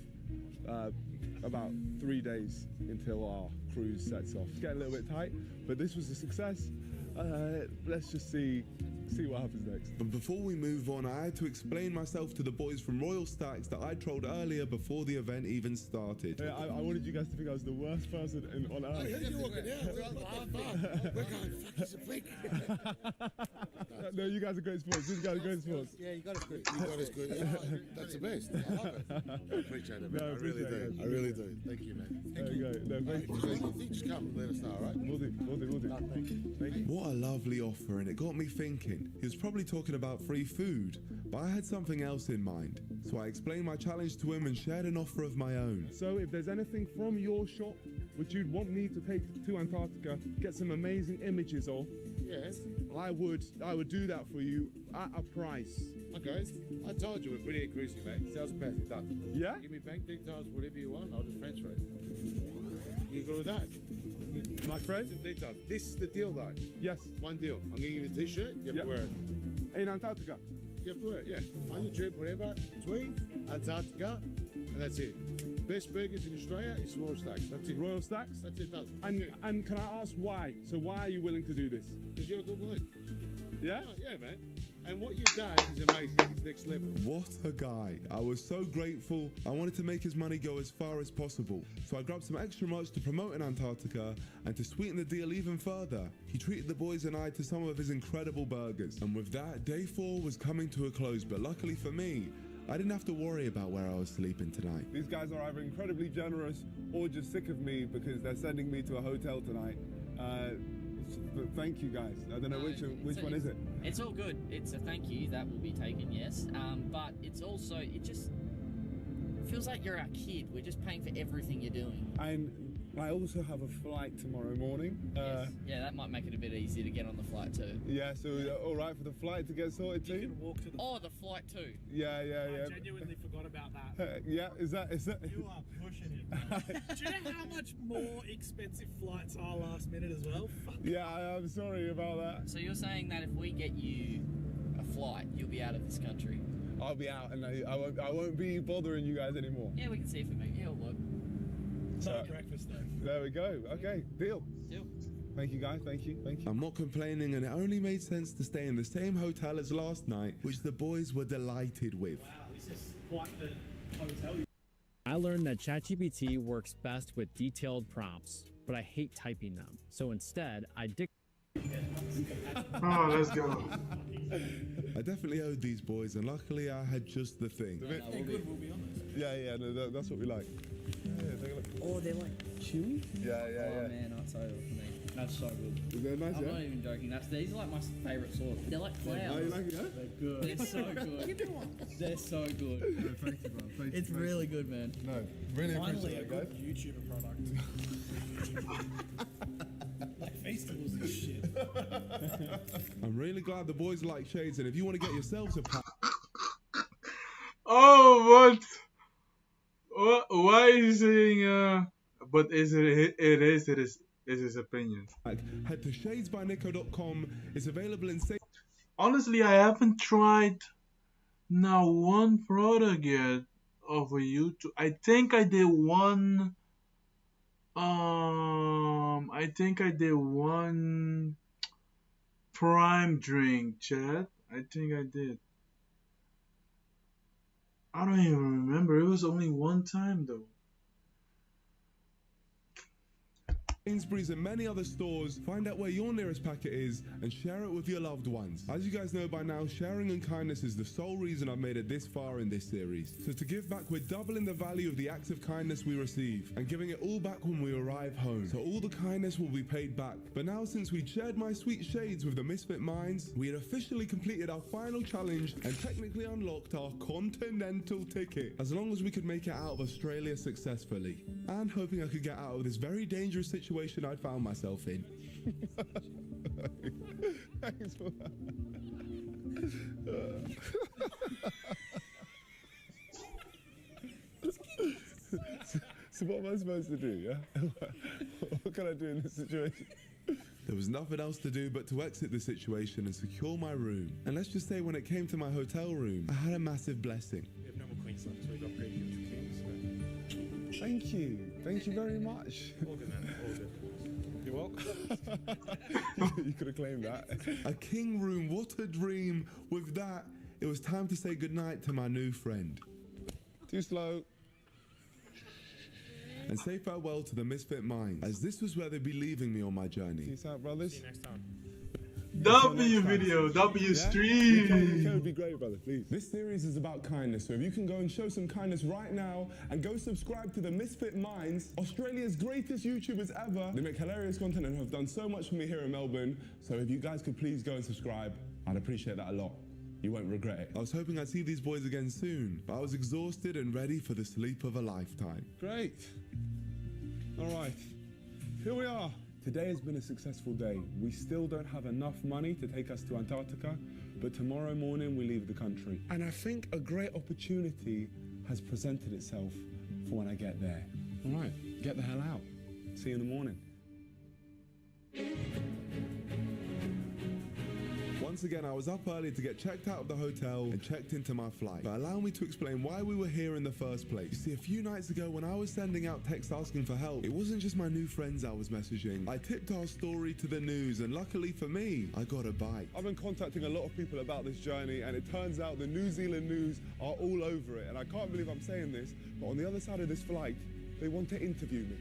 about 3 days until our cruise sets off. It's getting a little bit tight, but this was a success. Let's just see what happens next. But before we move on, I had to explain myself to the boys from Royal Stacks that I trolled earlier before the event even started. Yeah, I wanted you guys to think I was the worst person on earth. No, you guys are great sports. You guys are great sports. Yeah, you got us good. You got us good. Yeah, that's the best. I love it. I appreciate it, man. No, I really do. I really do. Thank you, man. There you go. No, thank you. Just come and let us know, all right? We'll do. Thank you. Thank you. What a lovely offer, and it got me thinking. He was probably talking about free food, but I had something else in mind. So I explained my challenge to him and shared an offer of my own. So if there's anything from your shop which you'd want me to take to Antarctica, get some amazing images of, Yes. I would do that for you at a price. Okay. I told you we're pretty inclusive, mate. Sales perfect. Done. Yeah? Give me bank details, whatever you want. I'll just transfer it. You go with that? My friend? Some details. This is the deal, though. Yes. One deal. I'm going to give you a t-shirt. You have to wear it. In Antarctica? You have to wear it, yeah. On your trip, whatever, between Antarctica, and that's it. Best burgers in Australia is Royal Stacks. That's it. Royal Stacks? That's it, done. And can I ask why? So why are you willing to do this? Because you're a good bloke. Yeah? Oh, yeah, man. And what you've done is amazing. It's next level. What a guy. I was so grateful. I wanted to make his money go as far as possible. So I grabbed some extra merch to promote in Antarctica, and to sweeten the deal even further, he treated the boys and I to some of his incredible burgers. And with that, day 4 was coming to a close, but luckily for me, I didn't have to worry about where I was sleeping tonight. These guys are either incredibly generous or just sick of me because they're sending me to a hotel tonight. But thank you guys. I don't know which one is it. It's all good. It's a thank you that will be taken, yes. But it's also, it just feels like you're our kid. We're just paying for everything you're doing. And I also have a flight tomorrow morning. Yes. Yeah, that might make it a bit easier to get on the flight too. Yeah, so all right for the flight to get sorted too? You can walk to the flight too. Yeah. I genuinely forgot about that. Yeah, is that? You are pushing it. Do you know how much more expensive flights are last minute as well? Fuck. Yeah, I'm sorry about that. So you're saying that if we get you a flight, you'll be out of this country? I'll be out, and I won't be bothering you guys anymore. Yeah, we can see if it makes. Yeah, it'll work. No breakfast though. There we go. Okay, deal. Deal. Thank you guys, thank you. I'm not complaining, and it only made sense to stay in the same hotel as last night, which the boys were delighted with. Wow, this is quite the hotel. I learned that ChatGPT works best with detailed prompts, but I hate typing them. So instead, I Oh, let's go. I definitely owed these boys, and luckily I had just the thing. They're good, we'll be honest. Yeah, no, that's what we like. Yeah, take a look. Oh, they're like chewy? Yeah. Oh man, that's over for me. That's so good. Is that nice, I'm yeah? not even joking. These are like my favourite sort. They're like clouds. Oh, you like it, yeah? They're good. They're so good. Give me one. They're so good. No, thank you, bro. Thank It's you, really good, man. No, really Finally, appreciate a it, good guys. YouTuber product. Like festivals and shit. I'm really glad the boys like shades, and if you want to get yourselves a pack. Oh, what? Why is he saying, but is it is his opinion. Head to shadesbynico.com. It's available in Honestly, I haven't tried now one product yet of a YouTube. I think I did one. I think I did one prime drink, chat. I think I did. I don't even remember. It was only one time though. Sainsbury's and many other stores. Find out where your nearest packet is and share it with your loved ones. As you guys know by now, sharing and kindness is the sole reason I've made it this far in this series. So to give back, we're doubling the value of the acts of kindness we receive and giving it all back when we arrive home. So all the kindness will be paid back. But now, since we'd shared my sweet shades with the Misfit Minds, we had officially completed our final challenge and technically unlocked our continental ticket, as long as we could make it out of Australia successfully. And hoping I could get out of this very dangerous situation I'd found myself in. Thanks for that. So what am I supposed to do, yeah? What can I do in this situation? There was nothing else to do but to exit the situation and secure my room. And let's just say when it came to my hotel room, I had a massive blessing. We have no more Queensland, so we've upgraded you to Kings. Thank you. Thank you very much. All good, man. All good. You're welcome. You could have claimed that. A king room, what a dream. With that, it was time to say goodnight to my new friend. Too slow. And say farewell to the Misfit Minds, as this was where they'd be leaving me on my journey. Peace out, brothers. See you next time. W video, W stream. It would be great, brother, please. This series is about kindness, so if you can go and show some kindness right now and go subscribe to the Misfit Minds, Australia's greatest YouTubers ever. They make hilarious content and have done so much for me here in Melbourne, so if you guys could please go and subscribe, I'd appreciate that a lot. You won't regret it. I was hoping I'd see these boys again soon, but I was exhausted and ready for the sleep of a lifetime. Great. All right, here we are. Today has been a successful day. We still don't have enough money to take us to Antarctica, but tomorrow morning we leave the country. And I think a great opportunity has presented itself for when I get there. All right, get the hell out. See you in the morning. Once again, I was up early to get checked out of the hotel and checked into my flight. But allow me to explain why we were here in the first place. You see, a few nights ago when I was sending out texts asking for help, it wasn't just my new friends I was messaging. I tipped our story to the news, and luckily for me, I got a bite. I've been contacting a lot of people about this journey, and it turns out the New Zealand news are all over it. And I can't believe I'm saying this, but on the other side of this flight, they want to interview me.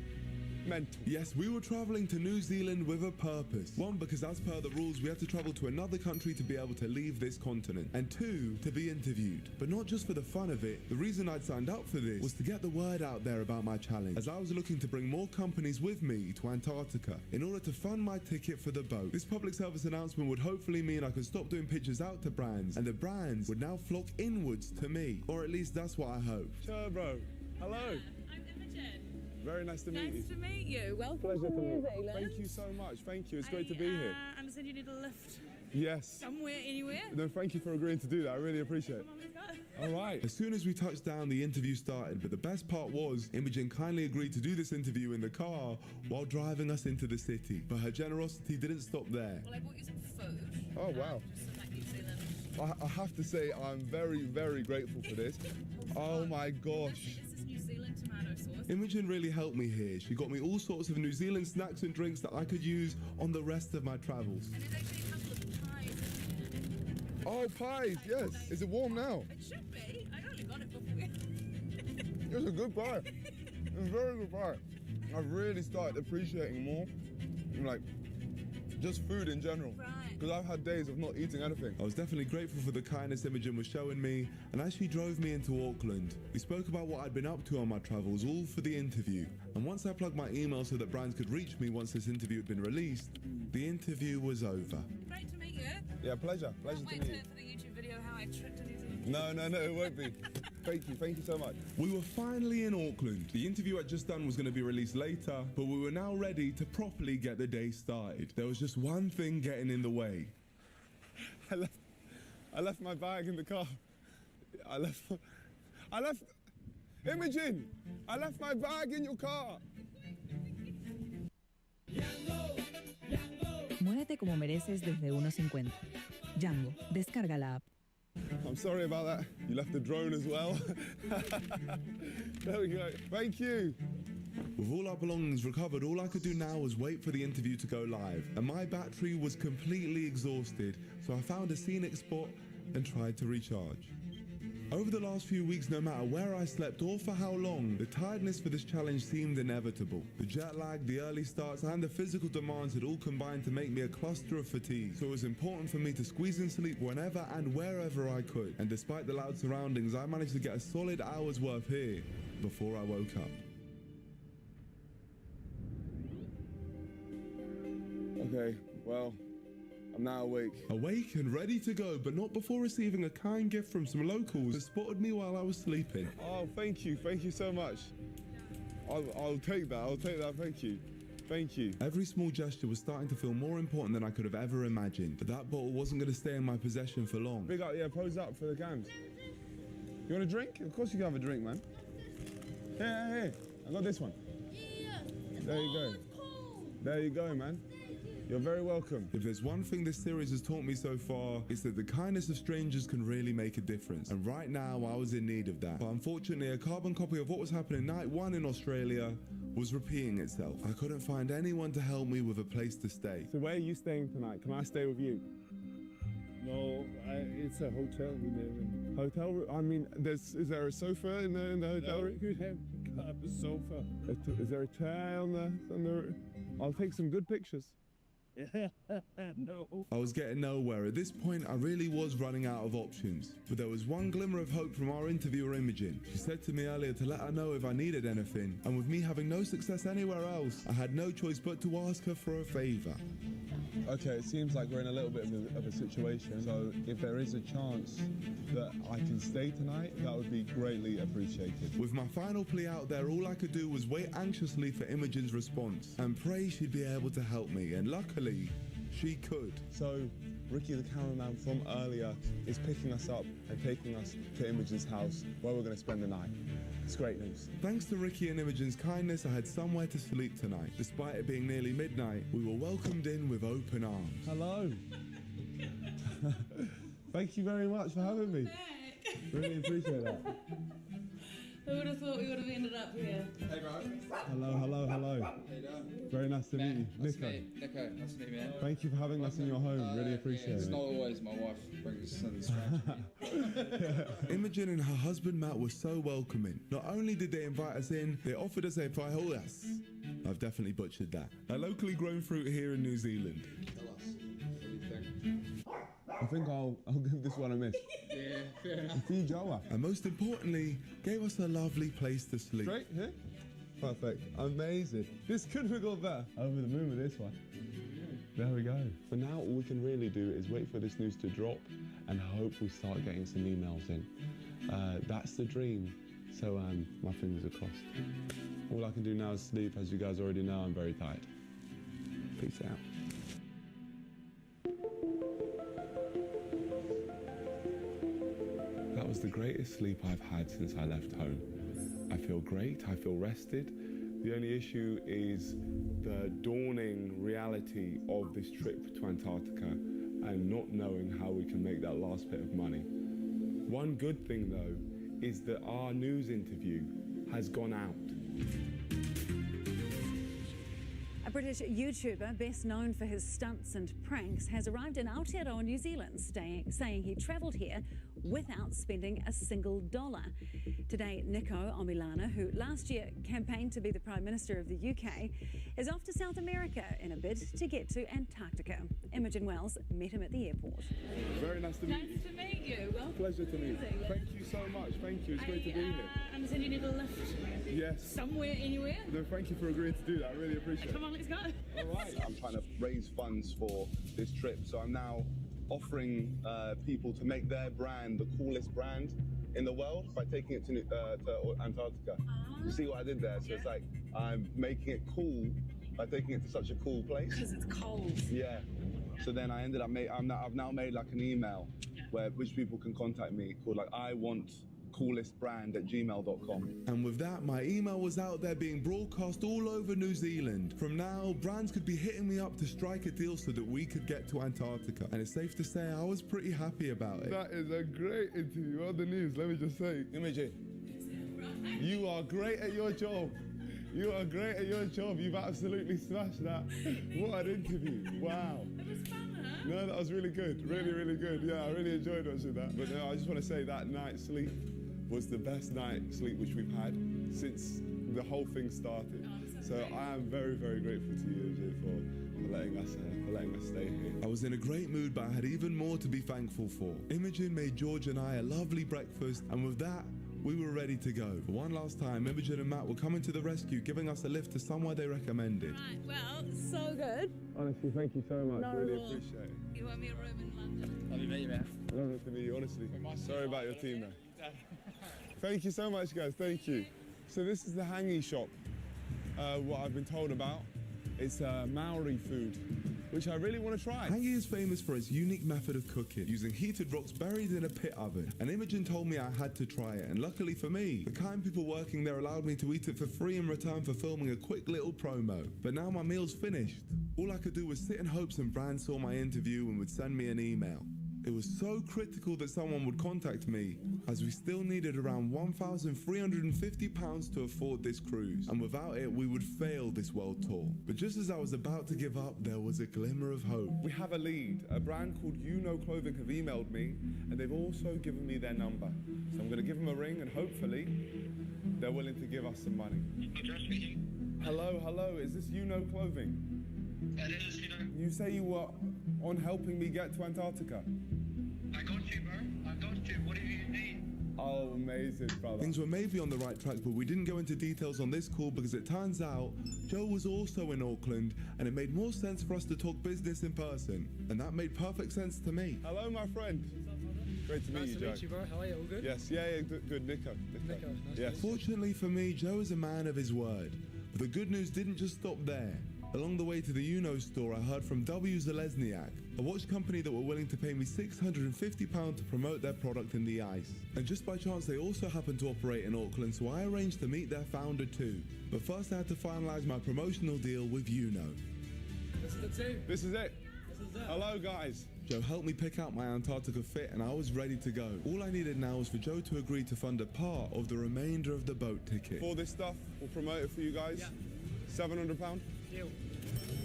Mental. Yes, we were traveling to New Zealand with a purpose. One, because as per the rules, we had to travel to another country to be able to leave this continent. And two, to be interviewed. But not just for the fun of it. The reason I'd signed up for this was to get the word out there about my challenge, as I was looking to bring more companies with me to Antarctica in order to fund my ticket for the boat. This public service announcement would hopefully mean I could stop doing pictures out to brands, and the brands would now flock inwards to me. Or at least that's what I hoped. Sure, bro. Hello. I'm Imogen. Very nice to meet you. Nice to meet you. Welcome Pleasure to to New meet Zealand. you. Thank you so much. Thank you. It's great to be here. I understand you need a lift Yes. somewhere, anywhere. No, thank you for agreeing to do that. I really appreciate it. All right. As soon as we touched down, the interview started, but the best part was Imogen kindly agreed to do this interview in the car while driving us into the city. But her generosity didn't stop there. Well, I bought you some food. Oh, wow. Just some like New Zealand. I have to say, I'm very, very grateful for this. Oh my gosh. This is New Zealand tomato sauce. Imogen really helped me here. She got me all sorts of New Zealand snacks and drinks that I could use on the rest of my travels. And there's actually a couple of pies in here. Oh, pies, yes. Is it warm now? It should be. I only got it before. It's a good pie. It's a very good pie. I've really started appreciating more, like, just food in general. Because I've had days of not eating anything. I was definitely grateful for the kindness Imogen was showing me, and as she drove me into Auckland, we spoke about what I'd been up to on my travels, all for the interview. And once I plugged my email so that brands could reach me once this interview had been released, the interview was over. Great to meet you. Yeah, pleasure. Pleasure Can't to wait meet you. for the YouTube video how I tripped to New Zealand. No, it won't be. Thank you so much. We were finally in Auckland. The interview I'd just done was going to be released later, but we were now ready to properly get the day started. There was just one thing getting in the way. I left my bag in the car. I left Imogen, I left my bag in your car. Muévete como mereces desde 1.50. Django, descarga la app. I'm sorry about that. You left the drone as well. There we go. Thank you. With all our belongings recovered, all I could do now was wait for the interview to go live, and my battery was completely exhausted, so I found a scenic spot and tried to recharge. Over the last few weeks, no matter where I slept or for how long, the tiredness for this challenge seemed inevitable. The jet lag, the early starts, and the physical demands had all combined to make me a cluster of fatigue, so it was important for me to squeeze in sleep whenever and wherever I could. And despite the loud surroundings, I managed to get a solid hour's worth here before I woke up. Okay, well, I'm now awake. Awake and ready to go, but not before receiving a kind gift from some locals who spotted me while I was sleeping. Oh, thank you so much. I'll take that, thank you. Every small gesture was starting to feel more important than I could have ever imagined, but that bottle wasn't going to stay in my possession for long. Big up, yeah, pose up for the cams. You want a drink? Of course you can have a drink, man. Here, I got this one. There you go. There you go, man. You're very welcome. If there's one thing this series has taught me so far, it's that the kindness of strangers can really make a difference. And right now, I was in need of that. But unfortunately, a carbon copy of what was happening night one in Australia was repeating itself. I couldn't find anyone to help me with a place to stay. So where are you staying tonight? Can I stay with you? No, it's a hotel. We live in. Hotel room? I mean, is there a sofa in the hotel room? You could have a sofa. Is there a chair on the? I'll take some good pictures. No. I was getting nowhere. At this point, I really was running out of options. But there was one glimmer of hope from our interviewer, Imogen. She said to me earlier to let her know if I needed anything. And with me having no success anywhere else, I had no choice but to ask her for a favor. Okay, it seems like we're in a little bit of a situation. So if there is a chance that I can stay tonight, that would be greatly appreciated. With my final plea out there, all I could do was wait anxiously for Imogen's response and pray she'd be able to help me. And luckily, she could. So Ricky, the cameraman from earlier, is picking us up and taking us to Imogen's house where we're going to spend the night. It's great news. Thanks to Ricky and Imogen's kindness, I had somewhere to sleep tonight. Despite it being nearly midnight, we were welcomed in with open arms. Hello. Thank you very much for having me. Really appreciate that. Who would have thought we would have ended up here? Hey, bro. Hello, hello, hello. How you doing? Very nice to meet you. Nico. Nico, nice to meet you, man. Thank you for having us in your home. Really appreciate It's it. not always my wife brings something strange to me. Imogen and her husband Matt were so welcoming. Not only did they invite us in, they offered us a paellas. I've definitely butchered that. A locally grown fruit here in New Zealand. Tell us, what do you think? I think I'll give this one a miss. Yeah, fair enough. Joa. And most importantly, gave us a lovely place to sleep. Straight here? Perfect. Amazing. This couldn't have gone better. Over the moon with this one. There we go. For now, all we can really do is wait for this news to drop and hope we start getting some emails in. That's the dream. So my fingers are crossed. All I can do now is sleep. As you guys already know, I'm very tired. Peace out. That was the greatest sleep I've had since I left home. I feel great, I feel rested. The only issue is the dawning reality of this trip to Antarctica and not knowing how we can make that last bit of money. One good thing though is that our news interview has gone out. A British YouTuber, best known for his stunts and pranks, has arrived in Aotearoa, New Zealand, saying he travelled here without spending a single dollar. Today, Nico Omilana, who last year campaigned to be the Prime Minister of the UK, is off to South America in a bid to get to Antarctica. Imogen Wells met him at the airport. Very nice to meet you. Nice to meet you. Well, Pleasure to meet you. Thank you so much. Thank you. It's great to be here. I understand you need a lift. Yes. Somewhere, anywhere. No, thank you for agreeing to do that. I really appreciate it. Come on, let's go. All right. I'm trying to raise funds for this trip, so I'm now offering people to make their brand the coolest brand in the world by taking it to Antarctica. You see what I did there? So it's like I'm making it cool by taking it to such a cool place. Because it's cold. Yeah. So then I ended up I've now made like an email which people can contact me called like I want coolestbrand@gmail.com. And with that, my email was out there being broadcast all over New Zealand. From now, brands could be hitting me up to strike a deal so that we could get to Antarctica. And it's safe to say I was pretty happy about it. That is a great interview. All the news, let me just say. Imogen, you are great at your job. You are great at your job. You've absolutely smashed that. What an interview. Wow. It was fun, huh? No, that was really good. Really, really good. Yeah, I really enjoyed watching that. But no, I just want to say that night's sleep was the best night's sleep which we've had since the whole thing started. So I am very, very grateful to you, AJ, for letting us stay here. I was in a great mood, but I had even more to be thankful for. Imogen made George and I a lovely breakfast, and with that, we were ready to go. For one last time, Imogen and Matt were coming to the rescue, giving us a lift to somewhere they recommended. Right, well, so good. Honestly, thank you so much. No, really well, appreciate it. You want me a room in London? Love you, meet you, man. Lovely to meet you, honestly. Sorry about your team, man. Thank you so much, guys. Thank you. So this is the hangi shop. What I've been told about. It's Maori food, which I really want to try. Hangi is famous for its unique method of cooking, using heated rocks buried in a pit oven. And Imogen told me I had to try it, and luckily for me, the kind people working there allowed me to eat it for free in return for filming a quick little promo. But now my meal's finished. All I could do was sit in hopes some brand saw my interview and would send me an email. It was so critical that someone would contact me, as we still needed around £1,350 to afford this cruise, and without it we would fail this world tour. But just as I was about to give up, there was a glimmer of hope. We have a lead. A brand called You Know Clothing have emailed me, and they've also given me their number. So I'm going to give them a ring, and hopefully they're willing to give us some money. Hello, hello, is this You Know Clothing? It is, you know. You say you were on helping me get to Antarctica. I got you, bro. I got you. What do you need? Oh, amazing, brother. Things were maybe on the right track, but we didn't go into details on this call because it turns out Joe was also in Auckland, and it made more sense for us to talk business in person. And that made perfect sense to me. Hello, my friend. Great to meet you, Joe. Nice to meet you, bro. How are you? All good? Yes, yeah, good. Nico. Nice Yes. Fortunately for me, Joe is a man of his word. But the good news didn't just stop there. Along the way to the UNO store, I heard from W. Zalesniak, a watch company that were willing to pay me £650 to promote their product in the ice. And just by chance, they also happened to operate in Auckland, so I arranged to meet their founder too. But first I had to finalise my promotional deal with UNO. This is the team. This is it. This Hello, guys. Joe helped me pick out my Antarctica fit and I was ready to go. All I needed now was for Joe to agree to fund a part of the remainder of the boat ticket. For this stuff, we'll promote it for you guys. £700. Deal.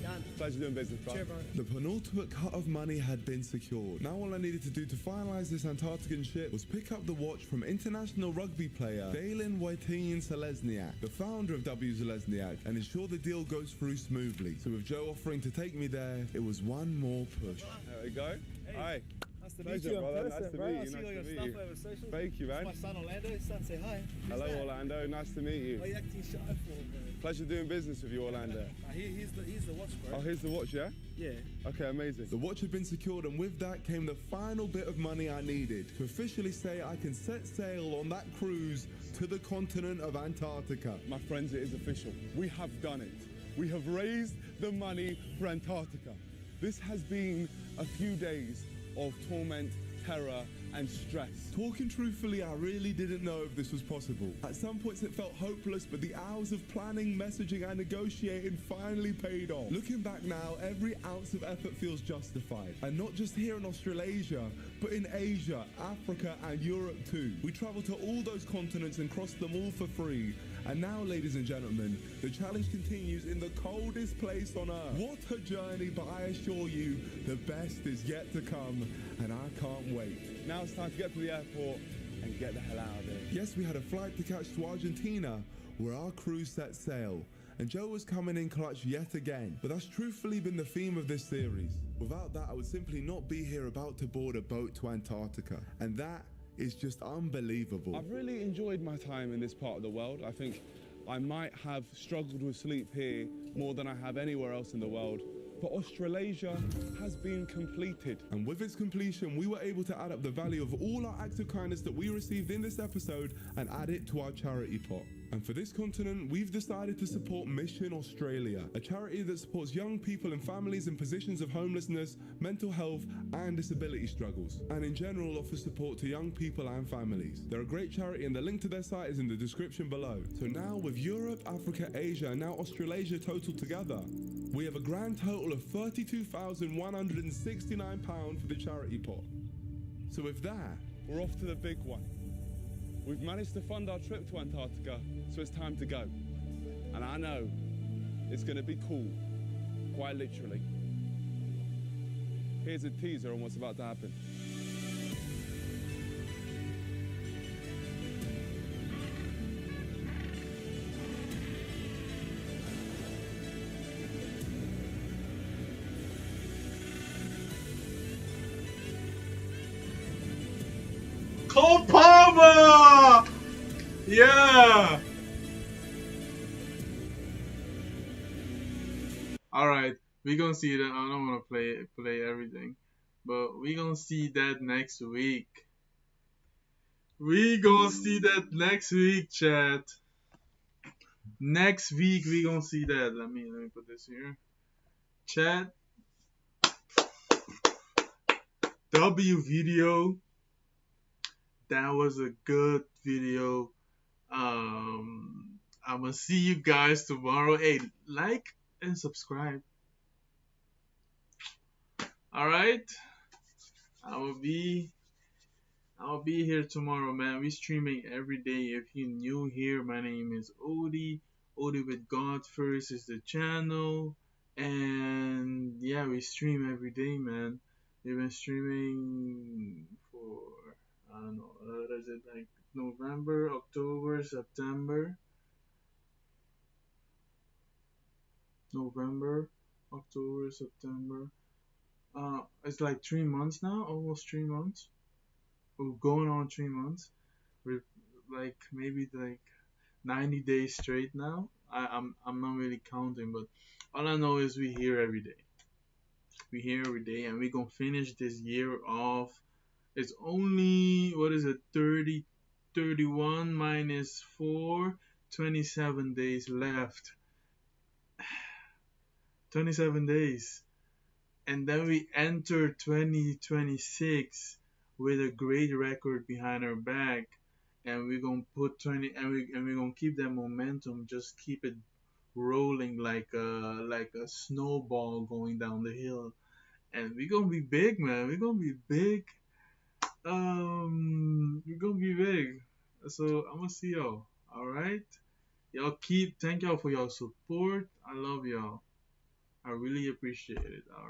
Done. Pleasure doing business, bro. Cheers, bro. The penultimate cut of money had been secured. Now all I needed to do to finalise this Antarctican ship was pick up the watch from international rugby player Dalen Wojtyń Selesniak, the founder of W Selesniak, and ensure the deal goes through smoothly. So with Joe offering to take me there, it was one more push. There we go. Hi. Nice to meet Pleasure, you in brother. person, Nice to bro. meet I you. see Nice all your to meet stuff you. over social. Thank you, man. It's my son Orlando. His son say hi. Who's Hello, that? Orlando. Nice to meet you. What are you acting shy for, bro? Pleasure doing business with you, Orlando. He's the watch, bro. Oh, here's the watch, yeah? Yeah. Okay, amazing. The watch had been secured, and with that came the final bit of money I needed to officially say I can set sail on that cruise to the continent of Antarctica. My friends, it is official. We have done it. We have raised the money for Antarctica. This has been a few days of torment, terror, and stress. Talking truthfully, I really didn't know if this was possible. At some points it felt hopeless, but the hours of planning, messaging, and negotiating finally paid off. Looking back now, every ounce of effort feels justified. And not just here in Australasia, but in Asia, Africa, and Europe too. We traveled to all those continents and crossed them all for free. And now, ladies and gentlemen, the challenge continues in the coldest place on Earth. What a journey, but I assure you, the best is yet to come, and I can't wait. Now it's time to get to the airport and get the hell out of here. Yes, we had a flight to catch to Argentina, where our cruise set sail. And Joe was coming in clutch yet again. But that's truthfully been the theme of this series. Without that, I would simply not be here about to board a boat to Antarctica. And that is just unbelievable. I've really enjoyed my time in this part of the world. I think I might have struggled with sleep here more than I have anywhere else in the world. But Australasia has been completed. And with its completion, we were able to add up the value of all our acts of kindness that we received in this episode and add it to our charity pot. And for this continent, we've decided to support Mission Australia, a charity that supports young people and families in positions of homelessness, mental health, and disability struggles, and in general offers support to young people and families. They're a great charity, and the link to their site is in the description below. So now with Europe, Africa, Asia, and now Australasia total together, we have a grand total of £32,169 for the charity pot. So with that, we're off to the big one. We've managed to fund our trip to Antarctica, so it's time to go. And I know it's going to be cool, quite literally. Here's a teaser on what's about to happen. Cole Palmer! Yeah! Alright, we gonna see that. I don't wanna play everything. But we gonna see that next week. We gonna see that next week, chat. Next week we gonna see that. Let me put this here. Chat. W video. That was a good video. I'm gonna see you guys tomorrow. Hey, like and subscribe. Alright? I'll be here tomorrow, man. We streaming every day. If you're new here, my name is Odie. Odie with God First is the channel. And yeah, we stream every day, man. We've been streaming for, I don't know, what is it, like November, October, September? November, October, September. It's like 3 months now, almost 3 months. We're going on 3 months. We're like maybe like 90 days straight now. I'm not really counting, but all I know is we here every day. We here every day, and we gonna finish this year off. It's only, what is it, 31 minus 4, 27 days left. 27 days. And then we enter 2026 with a great record behind our back, and we're gonna put 20, and we're gonna keep that momentum, just keep it rolling like a snowball going down the hill. and we're gonna be big, man. We're gonna be big. We're gonna be big. So I'm gonna see y'all. All right. Y'all thank y'all for your support. I love y'all. I really appreciate it. All right.